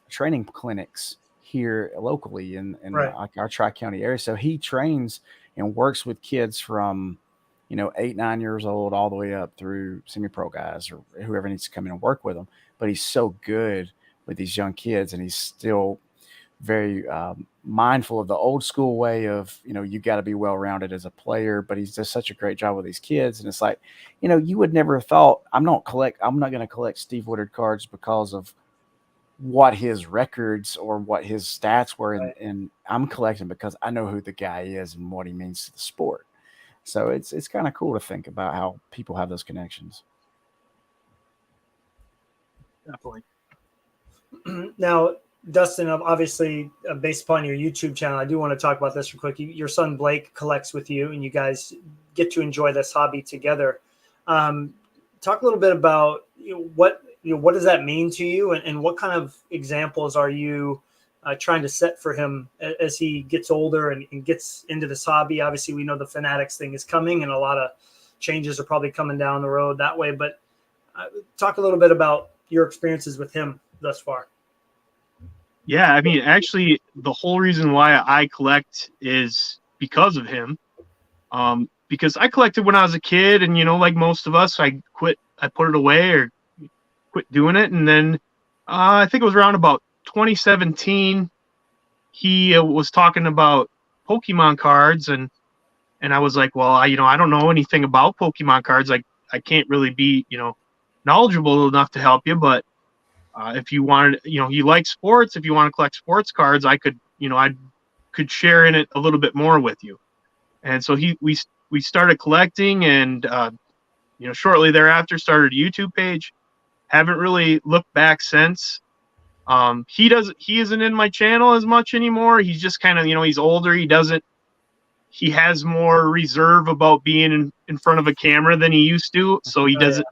training clinics here locally in our Tri-County area. So he trains and works with kids from 8, 9 years old all the way up through semi-pro guys or whoever needs to come in and work with them. But he's so good with these young kids, and he's still very mindful of the old school way of, you got to be well-rounded as a player, but he's does such a great job with these kids. And it's like, you would never have thought I'm not going to collect Steve Woodard cards because of what his records or what his stats were. And I'm collecting because I know who the guy is and what he means to the sport. So it's kind of cool to think about how people have those connections. Definitely. Now, Dustin, obviously, based upon your YouTube channel, I do want to talk about this real quick. Your son Blake collects with you, and you guys get to enjoy this hobby together. Talk a little bit about what does that mean to you, and what kind of examples are you trying to set for him as he gets older and gets into this hobby? Obviously, we know the Fanatics thing is coming, and a lot of changes are probably coming down the road that way. But talk a little bit about your experiences with him thus far. Yeah, I mean, actually, the whole reason why I collect is because of him. Because I collected when I was a kid, and like most of us, I put it away or quit doing it. And then I think it was around about 2017, he was talking about Pokemon cards, and I was like, well, I don't know anything about Pokemon cards. I can't really be knowledgeable enough to help you, but if you wanted, you like sports, if you want to collect sports cards, I could, I could share in it a little bit more with you. And so we started collecting, and shortly thereafter started a YouTube page. Haven't really looked back since. He isn't in my channel as much anymore. He's just kind of, he's older. He has more reserve about being in front of a camera than he used to. So he doesn't,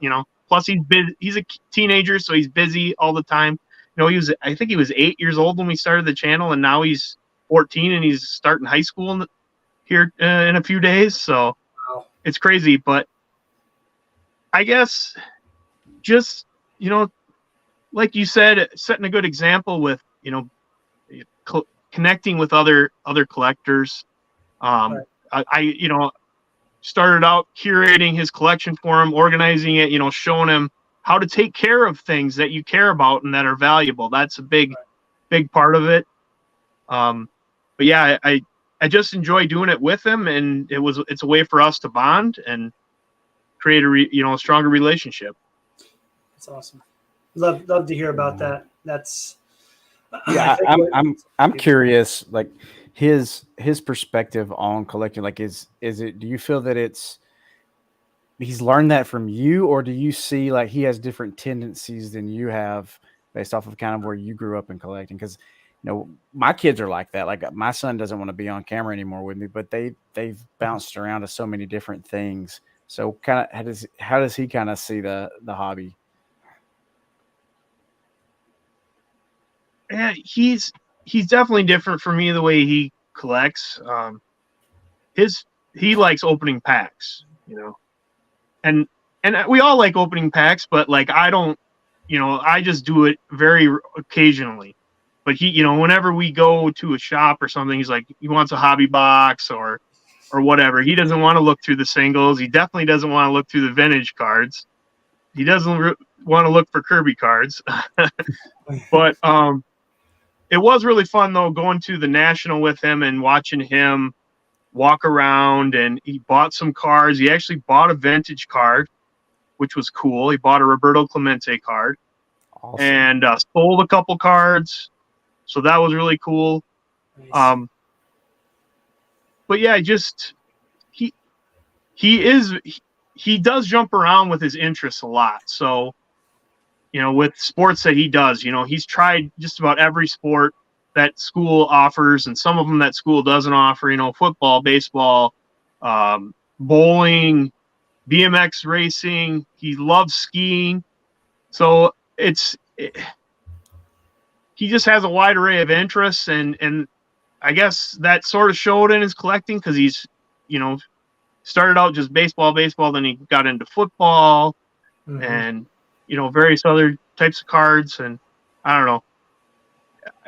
plus he's busy. He's a teenager, so he's busy all the time. I think he was 8 years old when we started the channel, and now he's 14 and he's starting high school here in a few days. So It's crazy, but I guess just, like you said, setting a good example with, connecting with other collectors. I started out curating his collection for him, organizing it, showing him how to take care of things that you care about and that are valuable. That's a big part of it. But yeah, I just enjoy doing it with him, and it's a way for us to bond and create a stronger relationship. That's awesome. Love to hear about that. That's I'm curious, like his perspective on collecting. Like, is it? Do you feel that he's learned that from you, or do you see like he has different tendencies than you have based off of kind of where you grew up in collecting? Because my kids are like that. Like my son doesn't want to be on camera anymore with me, but they've bounced around to so many different things. So kind of how does he kind of see the hobby? Yeah, he's definitely different from me the way he collects. He likes opening packs, and and we all like opening packs, but like I don't, I just do it very occasionally. But he, whenever we go to a shop or something, he's like, he wants a hobby box or whatever. He doesn't want to look through the singles. He definitely doesn't want to look through the vintage cards. He doesn't want to look for Kirby cards. But it was really fun though, going to the National with him and watching him walk around. And he bought some cards. He actually bought a vintage card, which was cool. He bought a Roberto Clemente card. Awesome. And sold a couple cards. So that was really cool. Nice. But yeah, just he does jump around with his interests a lot. So, with sports that he does, he's tried just about every sport that school offers, and some of them that school doesn't offer, football, baseball, bowling, BMX racing. He loves skiing. So he just has a wide array of interests, and I guess that sort of showed in his collecting, because he's, started out just baseball, then he got into football, mm-hmm. and, various other types of cards. And I don't know.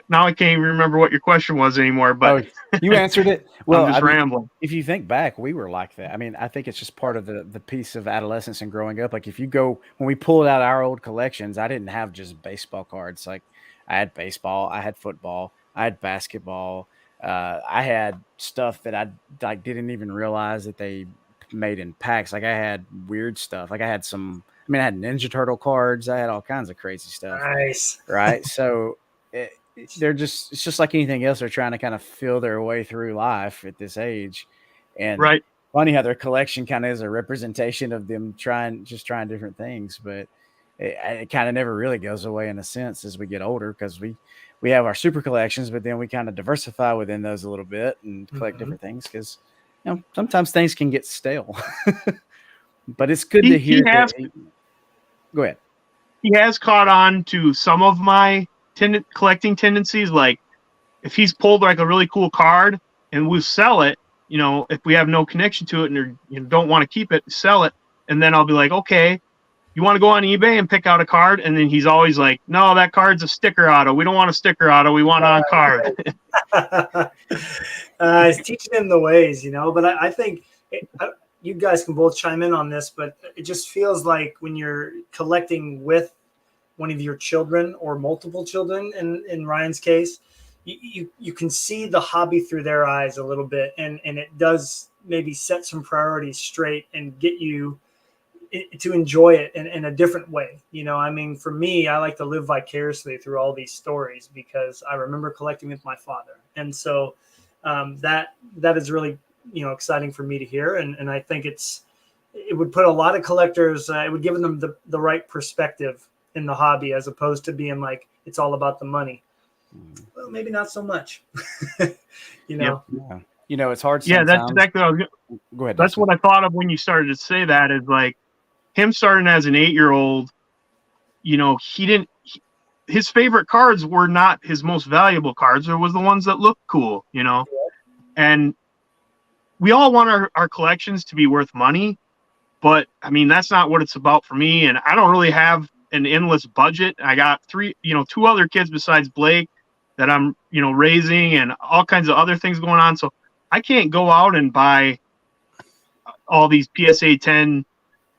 Now I can't even remember what your question was anymore, but you answered it. Well, I'm just rambling. If you think back, we were like that. I mean, I think it's just part of the piece of adolescence and growing up. Like if you go, when we pulled out our old collections, I didn't have just baseball cards. Like I had baseball, I had football, I had basketball. I had stuff that I didn't even realize that they made in packs. Like I had weird stuff. Like I had I had Ninja Turtle cards. I had all kinds of crazy stuff. Nice. Right. So it's just like anything else. They're trying to kind of feel their way through life at this age. And right. Funny how their collection kind of is a representation of them trying different things, but it kind of never really goes away in a sense as we get older, because we have our super collections, but then we kind of diversify within those a little bit and collect different things, because sometimes things can get stale. But it's good to hear. Go ahead. He has caught on to some of my collecting tendencies. Like if he's pulled like a really cool card and we'll sell it, if we have no connection to it and don't want to keep it, sell it. And then I'll be like, okay, you want to go on eBay and pick out a card? And then he's always like, no, that card's a sticker auto. We don't want a sticker auto. We want on card. It's teaching him the ways, but I think you guys can both chime in on this, but it just feels like when you're collecting with one of your children or multiple children, in Ryan's case, you can see the hobby through their eyes a little bit, and it does maybe set some priorities straight and get you to enjoy it in a different way. For me, I like to live vicariously through all these stories because I remember collecting with my father. And so that is really, exciting for me to hear. And I think it would put a lot of collectors, it would give them the right perspective in the hobby, as opposed to being like, it's all about the money. Well, maybe not so much. Yeah. It's hard. Yeah, that's exactly what I was go ahead. That's what I thought of when you started to say that, is like him starting as an 8-year-old, his favorite cards were not his most valuable cards. It was the ones that looked cool, and we all want our collections to be worth money, but that's not what it's about for me. And I don't really have an endless budget. I got 2 other kids besides Blake that I'm, raising, and all kinds of other things going on. So I can't go out and buy all these PSA 10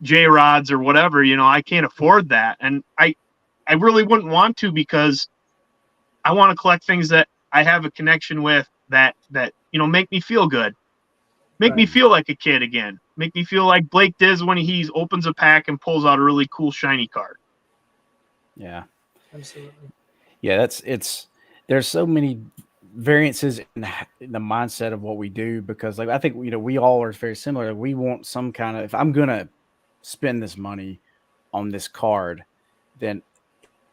J-Rods or whatever, I can't afford that. And I really wouldn't want to, because I want to collect things that I have a connection with that make me feel good. Make me feel like a kid again. Make me feel like Blake does when he opens a pack and pulls out a really cool shiny card. Yeah. Absolutely. Yeah, there's so many variances in the mindset of what we do, because I think we all are very similar. We want some kind of, if I'm gonna spend this money on this card, then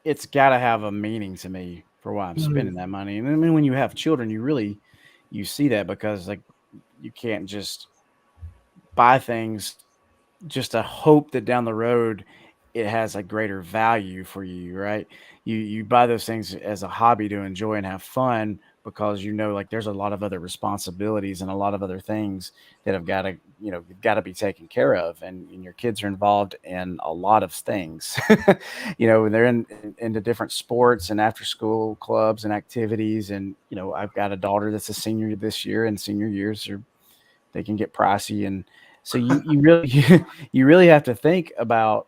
it's got to have a meaning to me for why I'm spending that money. And when you have children, you see that, because you can't just buy things just to hope that down the road it has a greater value for you, right? You buy those things as a hobby to enjoy and have fun, because like there's a lot of other responsibilities and a lot of other things that have got to got to be taken care of, and your kids are involved in a lot of things. They're into different sports and after school clubs and activities, and I've got a daughter that's a senior this year, and senior years they can get pricey, and so you really you really have to think about.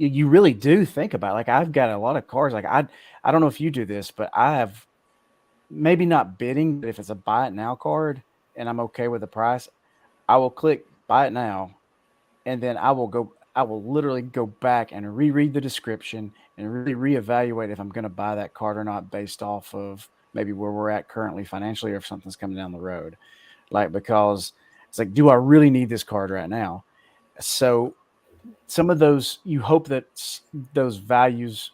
You really do think about, like, I've got a lot of cards. Like, I don't know if you do this, but I have, maybe not bidding, but if it's a buy it now card and I'm okay with the price, I will click buy it now, and then I will literally go back and reread the description and really reevaluate if I'm going to buy that card or not, based off of maybe where we're at currently financially, or if something's coming down the road. Like, because it's like, do I really need this card right now? So some of those, you hope that those values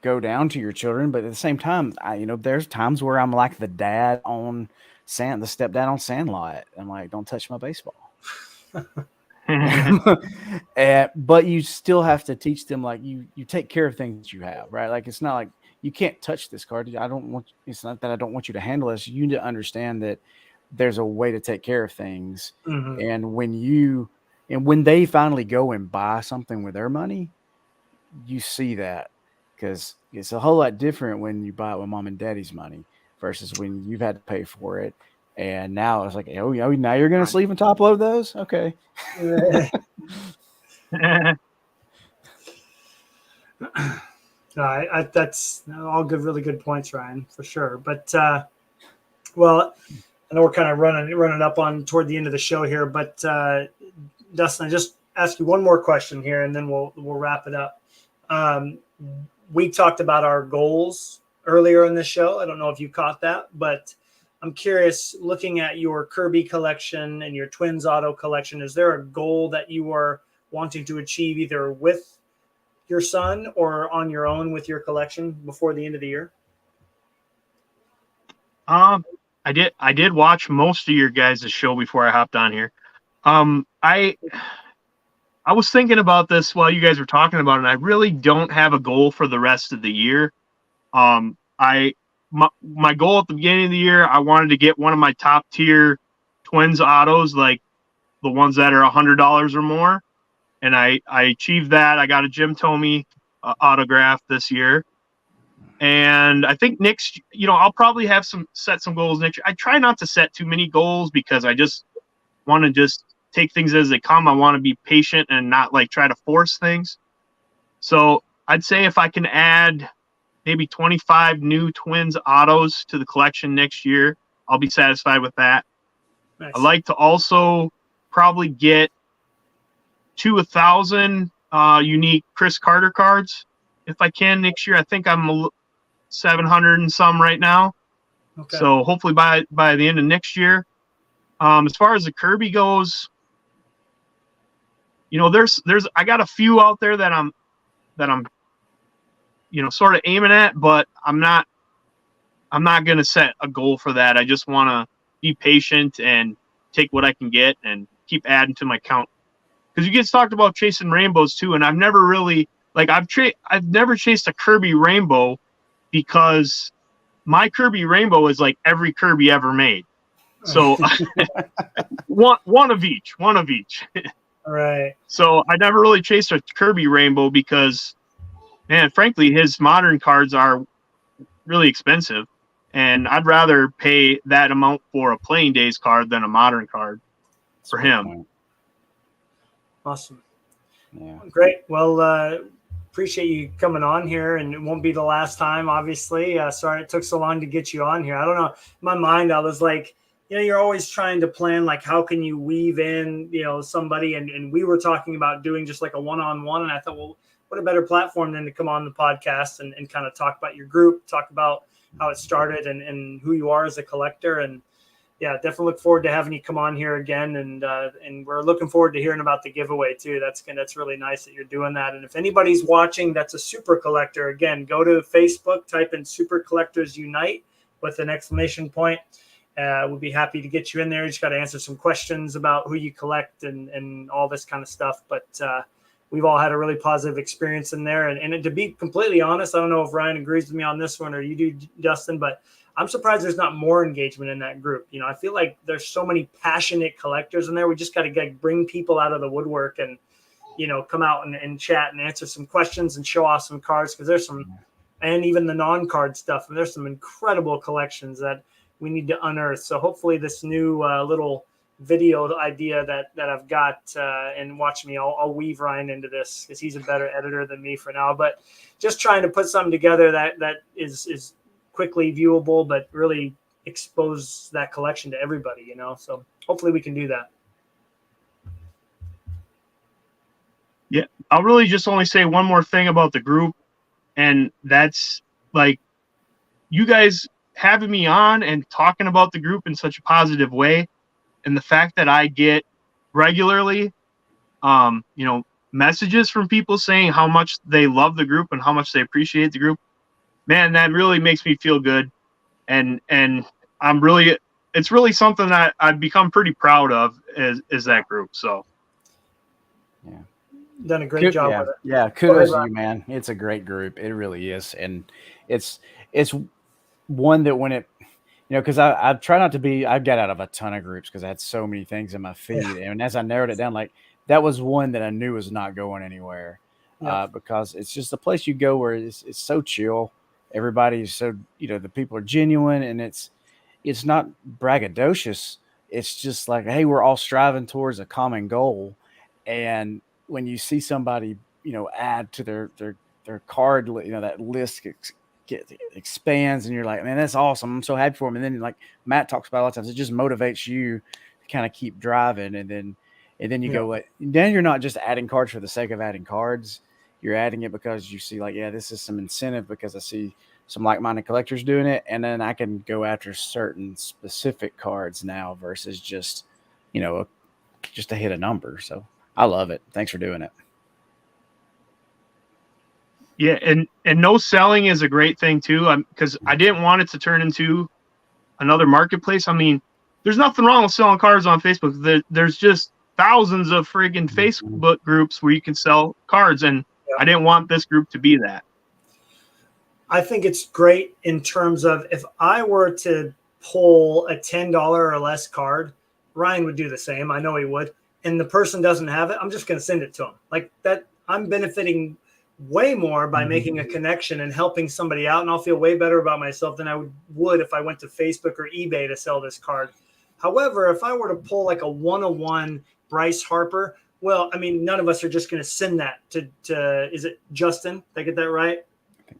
go down to your children, but at the same time, there's times where I'm like the dad on the stepdad on Sandlot. I'm like, don't touch my baseball. But you still have to teach them, like, you take care of things that you have, right? Like, it's not like you can't touch this card. It's not that I don't want you to handle this. You need to understand that there's a way to take care of things. Mm-hmm. And when they finally go and buy something with their money, you see that, because it's a whole lot different when you buy it with mom and daddy's money versus when you've had to pay for it. And now it's like, oh, now you're going to sleeve and top load those? Okay. That's all good, really good points, Ryan, for sure. But, well, I know we're kind of running up on toward the end of the show here, but Dustin, I just ask you one more question here, and then we'll wrap it up. We talked about our goals earlier in the show. I don't know if you caught that, but I'm curious, looking at your Kirby collection and your Twins auto collection, is there a goal that you are wanting to achieve either with your son or on your own with your collection before the end of the year? I did watch most of your guys' show before I hopped on here. I was thinking about this while you guys were talking about it, and I really don't have a goal for the rest of the year. My goal at the beginning of the year, I wanted to get one of my top tier Twins autos, like the ones that are $100 or more, and I achieved that. I got a Jim Thome autograph this year, and I think next, I'll probably have set some goals next year. I try not to set too many goals because I just want to take things as they come. I want to be patient and not like try to force things. So I'd say if I can add maybe 25 new Twins autos to the collection next year, I'll be satisfied with that. Nice. I'd like to also probably get to 1,000 unique Chris Carter cards if I can next year. I think I'm 700 and some right now. Okay. So hopefully by the end of next year. As far as the Kirby goes, there's I got a few out there that I'm sort of aiming at, but I'm not going to set a goal for that. I just want to be patient and take what I can get and keep adding to my count. Because you guys talked about chasing rainbows too, and I've never really I've never chased a Kirby rainbow, because my Kirby rainbow is like every Kirby ever made. So one of each. All right. So I never really chased a Kirby rainbow because, man, frankly, his modern cards are really expensive, and I'd rather pay that amount for a playing days card than a modern card for him. Awesome. Yeah. Great. Well, appreciate you coming on here, and it won't be the last time, obviously. Sorry it took so long to get you on here. I don't know. In my mind, I was like, you're always trying to plan, like, how can you weave in, somebody, and we were talking about doing just like a one-on-one, and I thought, well, what a better platform than to come on the podcast and kind of talk about your group, talk about how it started and who you are as a collector. And yeah, definitely look forward to having you come on here again. And we're looking forward to hearing about the giveaway too. That's really nice that you're doing that. And if anybody's watching that's a super collector, again, go to Facebook, type in Super Collectors Unite with an exclamation point. We'll be happy to get you in there. You just got to answer some questions about who you collect and all this kind of stuff. But we've all had a really positive experience in there. And to be completely honest, I don't know if Ryan agrees with me on this one or you do, Dustin, but I'm surprised there's not more engagement in that group. I feel like there's so many passionate collectors in there. We just got to bring people out of the woodwork and, come out and chat and answer some questions and show off some cards, because there's some, and even the non-card stuff, and there's some incredible collections that we need to unearth. So hopefully this new little video idea that I've got, and watch me, I'll weave Ryan into this because he's a better editor than me for now, but just trying to put something together that is quickly viewable, but really expose that collection to everybody, so hopefully we can do that. Yeah, I'll really just only say one more thing about the group, and that's like you guys having me on and talking about the group in such a positive way, and the fact that I get regularly, messages from people saying how much they love the group and how much they appreciate the group. Man, that really makes me feel good, and it's really something that I've become pretty proud of is that group. So, yeah. Done a great job with it. Yeah, kudos to you, man. It's a great group. It really is. And it's one that when it, because I try not to be, I got out of a ton of groups because I had so many things in my feed. Yeah. And as I narrowed it down, like that was one that I knew was not going anywhere, because it's just a place you go where it's so chill. Everybody's so, the people are genuine, and it's not braggadocious. It's just like, hey, we're all striving towards a common goal. And when you see somebody, add to their card, that list expands, and you're like, man, that's awesome. I'm so happy for them. And then, like Matt talks about a lot of times, it just motivates you to kind of keep driving. And then you go, like, then you're not just adding cards for the sake of adding cards. You're adding it because you see, like, yeah, this is some incentive because I see some like-minded collectors doing it. And then I can go after certain specific cards now versus just, just to hit a number. So I love it. Thanks for doing it. Yeah, and no selling is a great thing too, because I didn't want it to turn into another marketplace. I mean, there's nothing wrong with selling cards on Facebook. There's just thousands of friggin' Facebook groups where you can sell cards, and I didn't want this group to be that. I think it's great in terms of if I were to pull a $10 or less card, Ryan would do the same. I know he would. And the person doesn't have it, I'm just going to send it to them. Like that, I'm benefiting way more by making a connection and helping somebody out, and I'll feel way better about myself than I would if I went to Facebook or eBay to sell this card. However, if I were to pull like a 101 Bryce Harper, well, I mean, none of us are just going to send that to is it Justin? Did I get that right?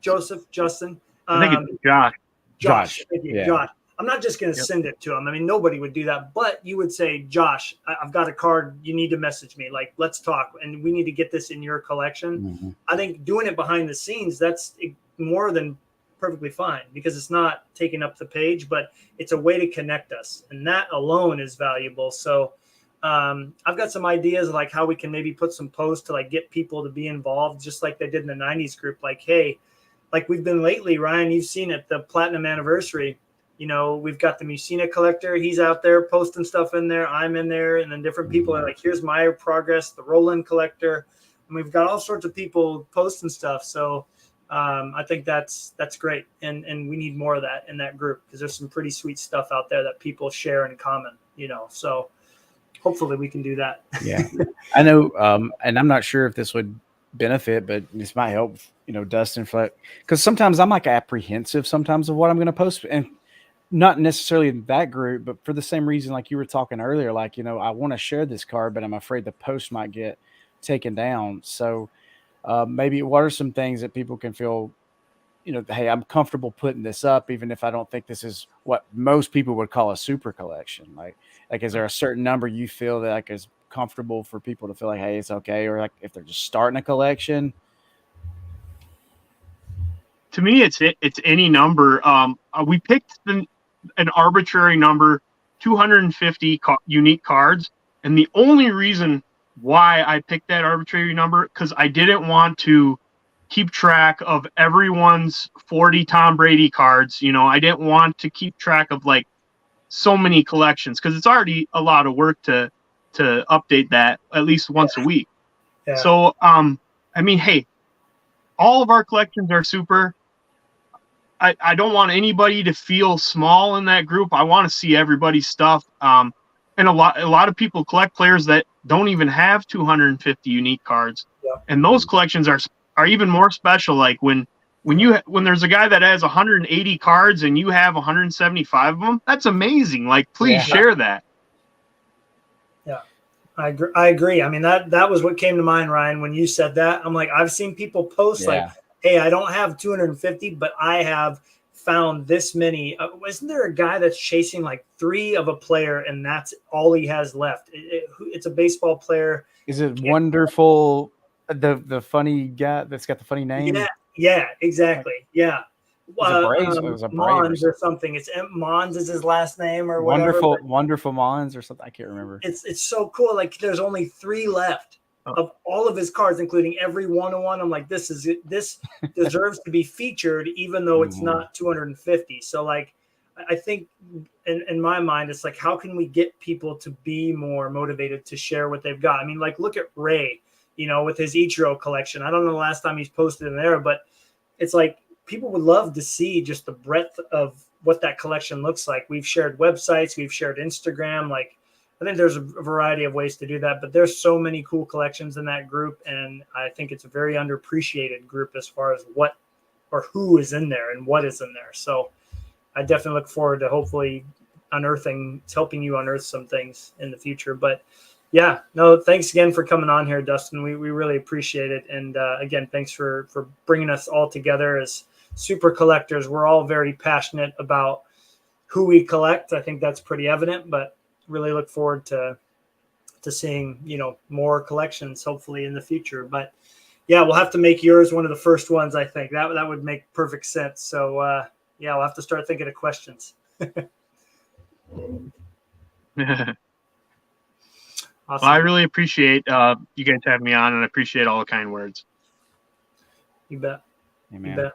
Joseph, Justin? I think it's Josh. Josh. Thank you, yeah. Josh. I'm not just going to send it to him. I mean, nobody would do that. But you would say, Josh, I've got a card. You need to message me. Like, let's talk. And we need to get this in your collection. Mm-hmm. I think doing it behind the scenes, that's more than perfectly fine because it's not taking up the page, but it's a way to connect us. And that alone is valuable. So I've got some ideas like how we can maybe put some posts to like get people to be involved, just like they did in the 90s group. Like, hey, like we've been lately, Ryan, you've seen it, the platinum anniversary. We've got the Musina collector. He's out there posting stuff in there. I'm in there. And then different people are like, here's my progress, the Roland collector. And we've got all sorts of people posting stuff. So I think that's great. And we need more of that in that group because there's some pretty sweet stuff out there that people share in common, so hopefully we can do that. Yeah, I know. And I'm not sure if this would benefit, but this might help, Dustin, because sometimes I'm like apprehensive sometimes of what I'm going to post, and not necessarily in that group, but for the same reason, like you were talking earlier, like, I want to share this card, but I'm afraid the post might get taken down. So maybe what are some things that people can feel, hey, I'm comfortable putting this up, even if I don't think this is what most people would call a super collection. Like, is there a certain number you feel that like is comfortable for people to feel like, hey, it's okay? Or like if they're just starting a collection? To me, it's any number. We picked an arbitrary number, 250 unique cards. And the only reason why I picked that arbitrary number, because I didn't want to keep track of everyone's 40 Tom Brady cards. I didn't want to keep track of like so many collections because it's already a lot of work to update that at least once a week. Yeah. So, I mean, hey, all of our collections are super. I don't want anybody to feel small in that group. I want to see everybody's stuff. And a lot of people collect players that don't even have 250 unique cards, Yeah. and those collections are even more special. Like when there's a guy that has 180 cards and you have 175 of them, that's amazing. Like, please share that. Yeah, I agree. I mean, that was what came to mind, Ryan, when you said that. I'm like, I've seen people post like, hey, I don't have 250, but I have found this many. Isn't there a guy that's chasing like 3 of a player and that's all he has left? It's a baseball player. Is it Wonderful? The funny guy that's got the funny name? Yeah, exactly. Yeah. It was a Brave Mons or something. It's Mons is his last name or Wonderful, whatever. Wonderful Mons or something. I can't remember. It's so cool. Like there's only 3 left of all of his cards, including every 101. I'm like, this deserves to be featured, even though it's not 250. So like, I think in my mind, it's like, how can we get people to be more motivated to share what they've got? I mean, like, look at Ray, with his Ichiro collection. I don't know the last time he's posted in there, but it's like people would love to see just the breadth of what that collection looks like. We've shared websites, we've shared Instagram. Like, I think there's a variety of ways to do that, but there's so many cool collections in that group. And I think it's a very underappreciated group as far as what or who is in there and what is in there. So I definitely look forward to hopefully helping you unearth some things in the future. But yeah, no, thanks again for coming on here, Dustin. We really appreciate it. And again, thanks for bringing us all together as super collectors. We're all very passionate about who we collect. I think that's pretty evident, but really look forward to seeing, more collections hopefully in the future. But yeah, we'll have to make yours one of the first ones. I think that would make perfect sense. So yeah, we'll have to start thinking of questions. Awesome. Well, I really appreciate you guys having me on, and I appreciate all the kind words. You bet. Amen. You bet.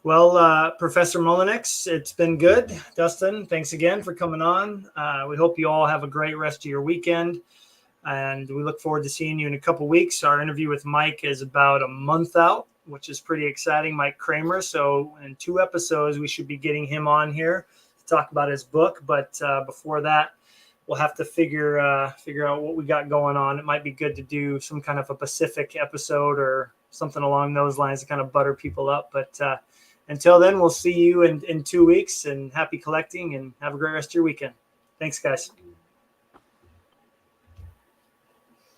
Well, Professor Mullinex, it's been good. Dustin, thanks again for coming on. We hope you all have a great rest of your weekend, and we look forward to seeing you in a couple weeks. Our interview with Mike is about a month out, which is pretty exciting, Mike Kramer. So in 2 episodes, we should be getting him on here to talk about his book. But before that, we'll have to figure out what we got going on. It might be good to do some kind of a Pacific episode or something along those lines to kind of butter people up. But until then, we'll see you in 2 weeks, and happy collecting and have a great rest of your weekend. Thanks, guys.